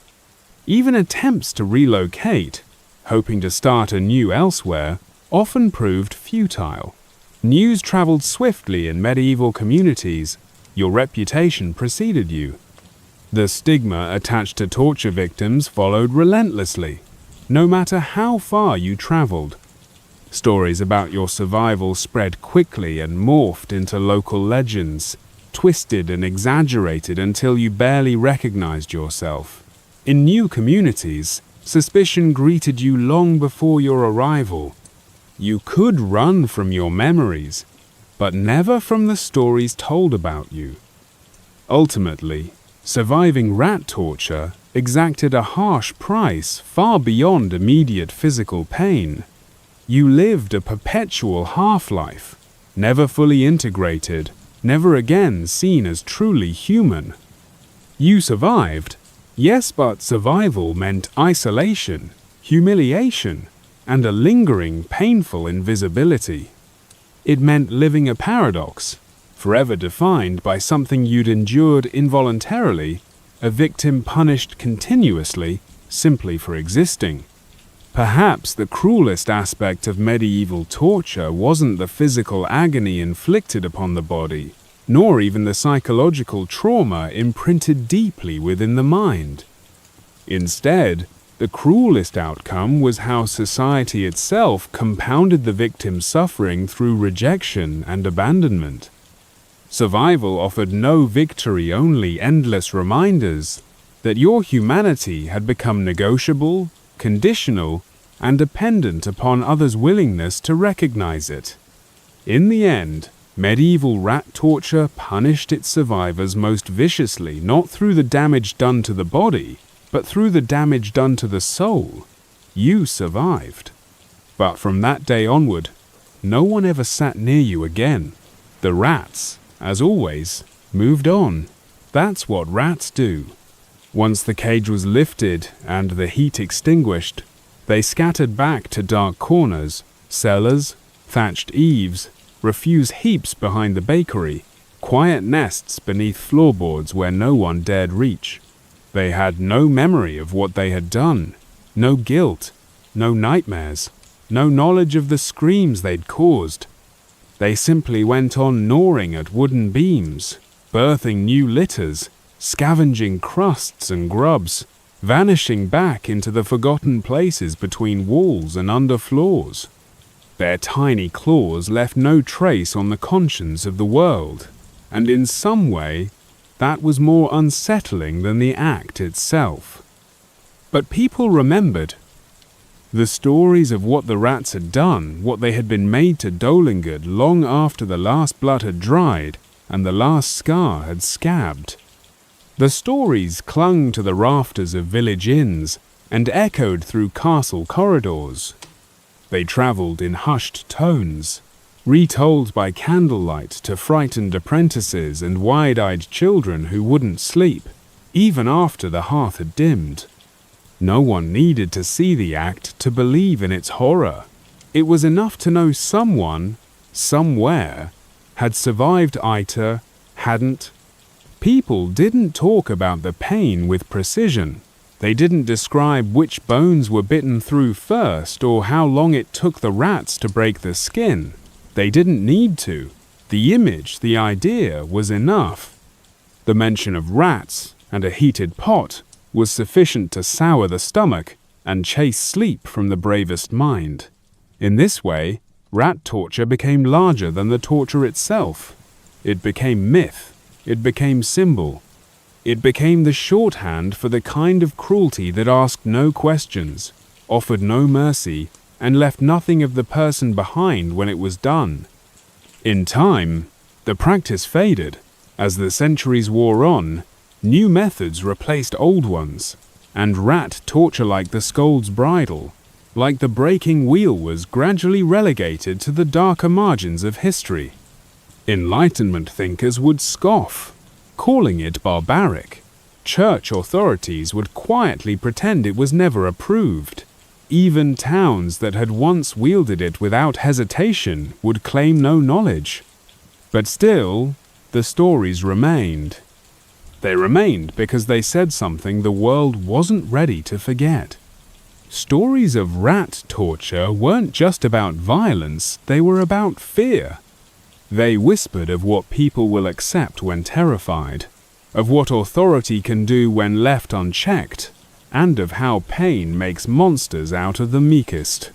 Even attempts to relocate, hoping to start anew elsewhere, often proved futile. News traveled swiftly in medieval communities. Your reputation preceded you. The stigma attached to torture victims followed relentlessly, no matter how far you traveled. Stories about your survival spread quickly and morphed into local legends, twisted and exaggerated until you barely recognized yourself. In new communities, suspicion greeted you long before your arrival. You could run from your memories, but never from the stories told about you. Ultimately, surviving rat torture exacted a harsh price far beyond immediate physical pain. You lived a perpetual half-life, never fully integrated, never again seen as truly human. You survived, yes, but survival meant isolation, humiliation, and a lingering, painful invisibility. It meant living a paradox, forever defined by something you'd endured involuntarily, a victim punished continuously simply for existing. Perhaps the cruelest aspect of medieval torture wasn't the physical agony inflicted upon the body, nor even the psychological trauma imprinted deeply within the mind. Instead, the cruelest outcome was how society itself compounded the victim's suffering through rejection and abandonment. Survival offered no victory, only endless reminders that your humanity had become negotiable, conditional, and dependent upon others' willingness to recognize it. In the end, medieval rat torture punished its survivors most viciously, not through the damage done to the body, but through the damage done to the soul. You survived. But from that day onward, no one ever sat near you again. The rats, as always, moved on. That's what rats do. Once the cage was lifted and the heat extinguished, they scattered back to dark corners, cellars, thatched eaves, refuse heaps behind the bakery, quiet nests beneath floorboards where no one dared reach. They had no memory of what they had done, no guilt, no nightmares, no knowledge of the screams they'd caused. They simply went on gnawing at wooden beams, birthing new litters, scavenging crusts and grubs, vanishing back into the forgotten places between walls and under floors. Their tiny claws left no trace on the conscience of the world, and in some way, that was more unsettling than the act itself. But people remembered. The stories of what the rats had done, what they had been made to Dolingard long after the last blood had dried and the last scar had scabbed. The stories clung to the rafters of village inns and echoed through castle corridors. They travelled in hushed tones, retold by candlelight to frightened apprentices and wide-eyed children who wouldn't sleep, even after the hearth had dimmed. No one needed to see the act to believe in its horror. It was enough to know someone, somewhere, had survived ITER, hadn't. People didn't talk about the pain with precision. They didn't describe which bones were bitten through first or how long it took the rats to break the skin. They didn't need to. The image, the idea, was enough. The mention of rats and a heated pot was sufficient to sour the stomach and chase sleep from the bravest mind. In this way, rat torture became larger than the torture itself. It became myth. It became symbol. It became the shorthand for the kind of cruelty that asked no questions, offered no mercy, and left nothing of the person behind when it was done. In time, the practice faded. As the centuries wore on, new methods replaced old ones, and rat torture like the scold's bridle, like the breaking wheel, was gradually relegated to the darker margins of history. Enlightenment thinkers would scoff, calling it barbaric. Church authorities would quietly pretend it was never approved. Even towns that had once wielded it without hesitation would claim no knowledge. But still, the stories remained. They remained because they said something the world wasn't ready to forget. Stories of rat torture weren't just about violence, they were about fear. They whispered of what people will accept when terrified, of what authority can do when left unchecked, and of how pain makes monsters out of the meekest.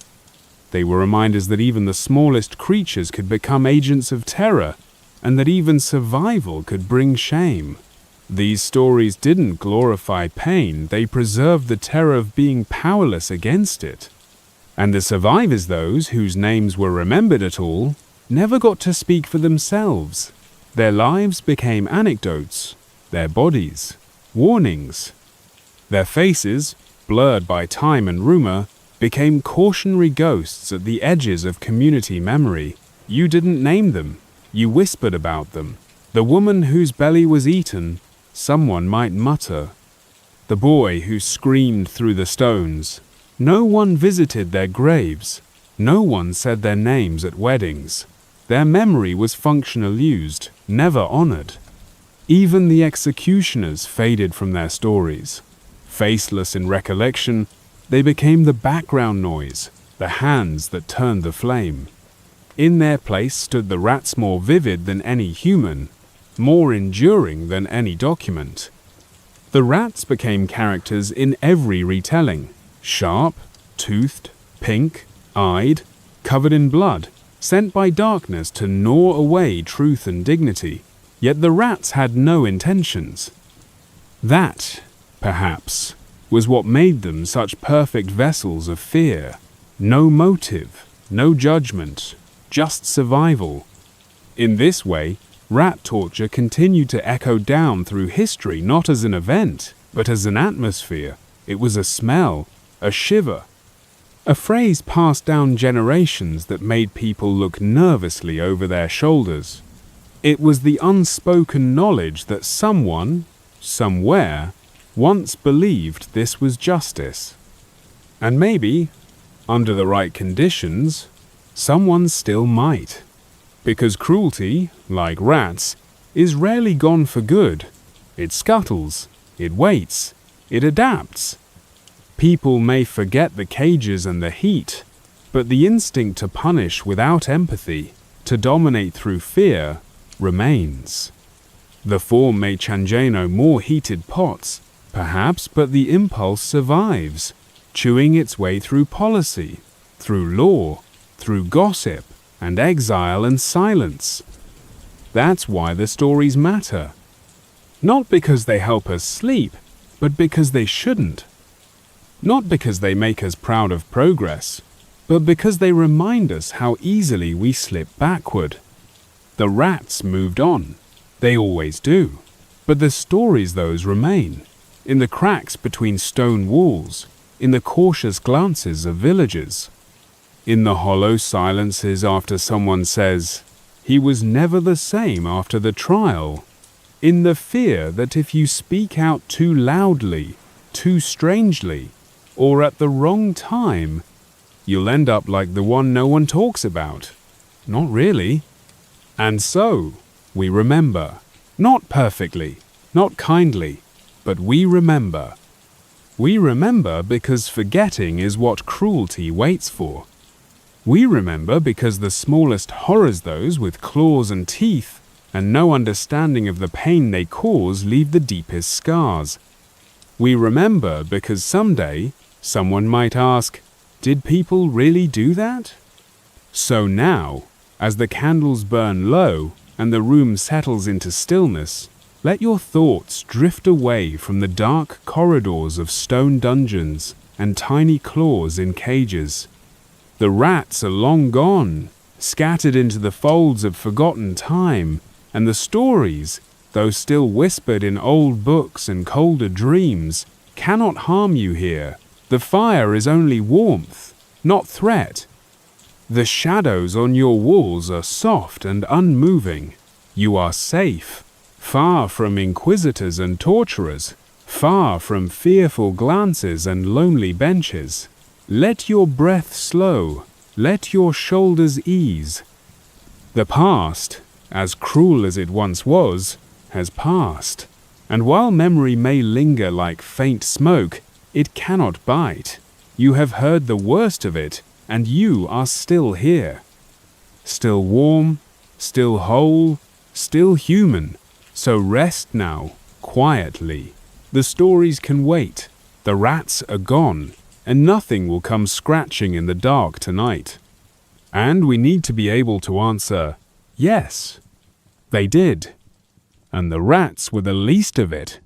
They were reminders that even the smallest creatures could become agents of terror, and that even survival could bring shame. These stories didn't glorify pain, they preserved the terror of being powerless against it. And the survivors, those whose names were remembered at all, never got to speak for themselves. Their lives became anecdotes, their bodies, warnings. Their faces, blurred by time and rumor, became cautionary ghosts at the edges of community memory. You didn't name them, you whispered about them. The woman whose belly was eaten, someone might mutter. The boy who screamed through the stones. No one visited their graves. No one said their names at weddings. Their memory was functional used, never honored. Even the executioners faded from their stories. Faceless in recollection, they became the background noise, the hands that turned the flame. In their place stood the rats more vivid than any human, more enduring than any document. The rats became characters in every retelling, sharp, toothed, pink-eyed, covered in blood, sent by darkness to gnaw away truth and dignity. Yet the rats had no intentions. That, perhaps, was what made them such perfect vessels of fear. No motive, no judgment, just survival. In this way, rat torture continued to echo down through history not as an event, but as an atmosphere. It was a smell, a shiver, a phrase passed down generations that made people look nervously over their shoulders. It was the unspoken knowledge that someone, somewhere, once believed this was justice. And maybe, under the right conditions, someone still might. Because cruelty, like rats, is rarely gone for good. It scuttles, it waits, it adapts. People may forget the cages and the heat, but the instinct to punish without empathy, to dominate through fear, remains. The form may change no more heated pots, perhaps, but the impulse survives, chewing its way through policy, through law, through gossip, and exile and silence. That's why the stories matter. Not because they help us sleep, but because they shouldn't. Not because they make us proud of progress, but because they remind us how easily we slip backward. The rats moved on. They always do. But the stories, those remain. In the cracks between stone walls, in the cautious glances of villagers, in the hollow silences after someone says, "He was never the same after the trial," in the fear that if you speak out too loudly, too strangely, or at the wrong time, you'll end up like the one no one talks about. Not really. And so, we remember. Not perfectly, not kindly, but we remember. We remember because forgetting is what cruelty waits for. We remember because the smallest horrors, those with claws and teeth, and no understanding of the pain they cause, leave the deepest scars. We remember because someday someone might ask, did people really do that? So now, as the candles burn low and the room settles into stillness, let your thoughts drift away from the dark corridors of stone dungeons and tiny claws in cages. The rats are long gone, scattered into the folds of forgotten time, and the stories, though still whispered in old books and colder dreams, cannot harm you here. The fire is only warmth, not threat. The shadows on your walls are soft and unmoving. You are safe, far from inquisitors and torturers, far from fearful glances and lonely benches. Let your breath slow, let your shoulders ease. The past, as cruel as it once was, has passed, and while memory may linger like faint smoke, it cannot bite. You have heard the worst of it, and you are still here. Still warm, still whole, still human. So rest now, quietly. The stories can wait. The rats are gone, and nothing will come scratching in the dark tonight. And we need to be able to answer, yes, they did. And the rats were the least of it.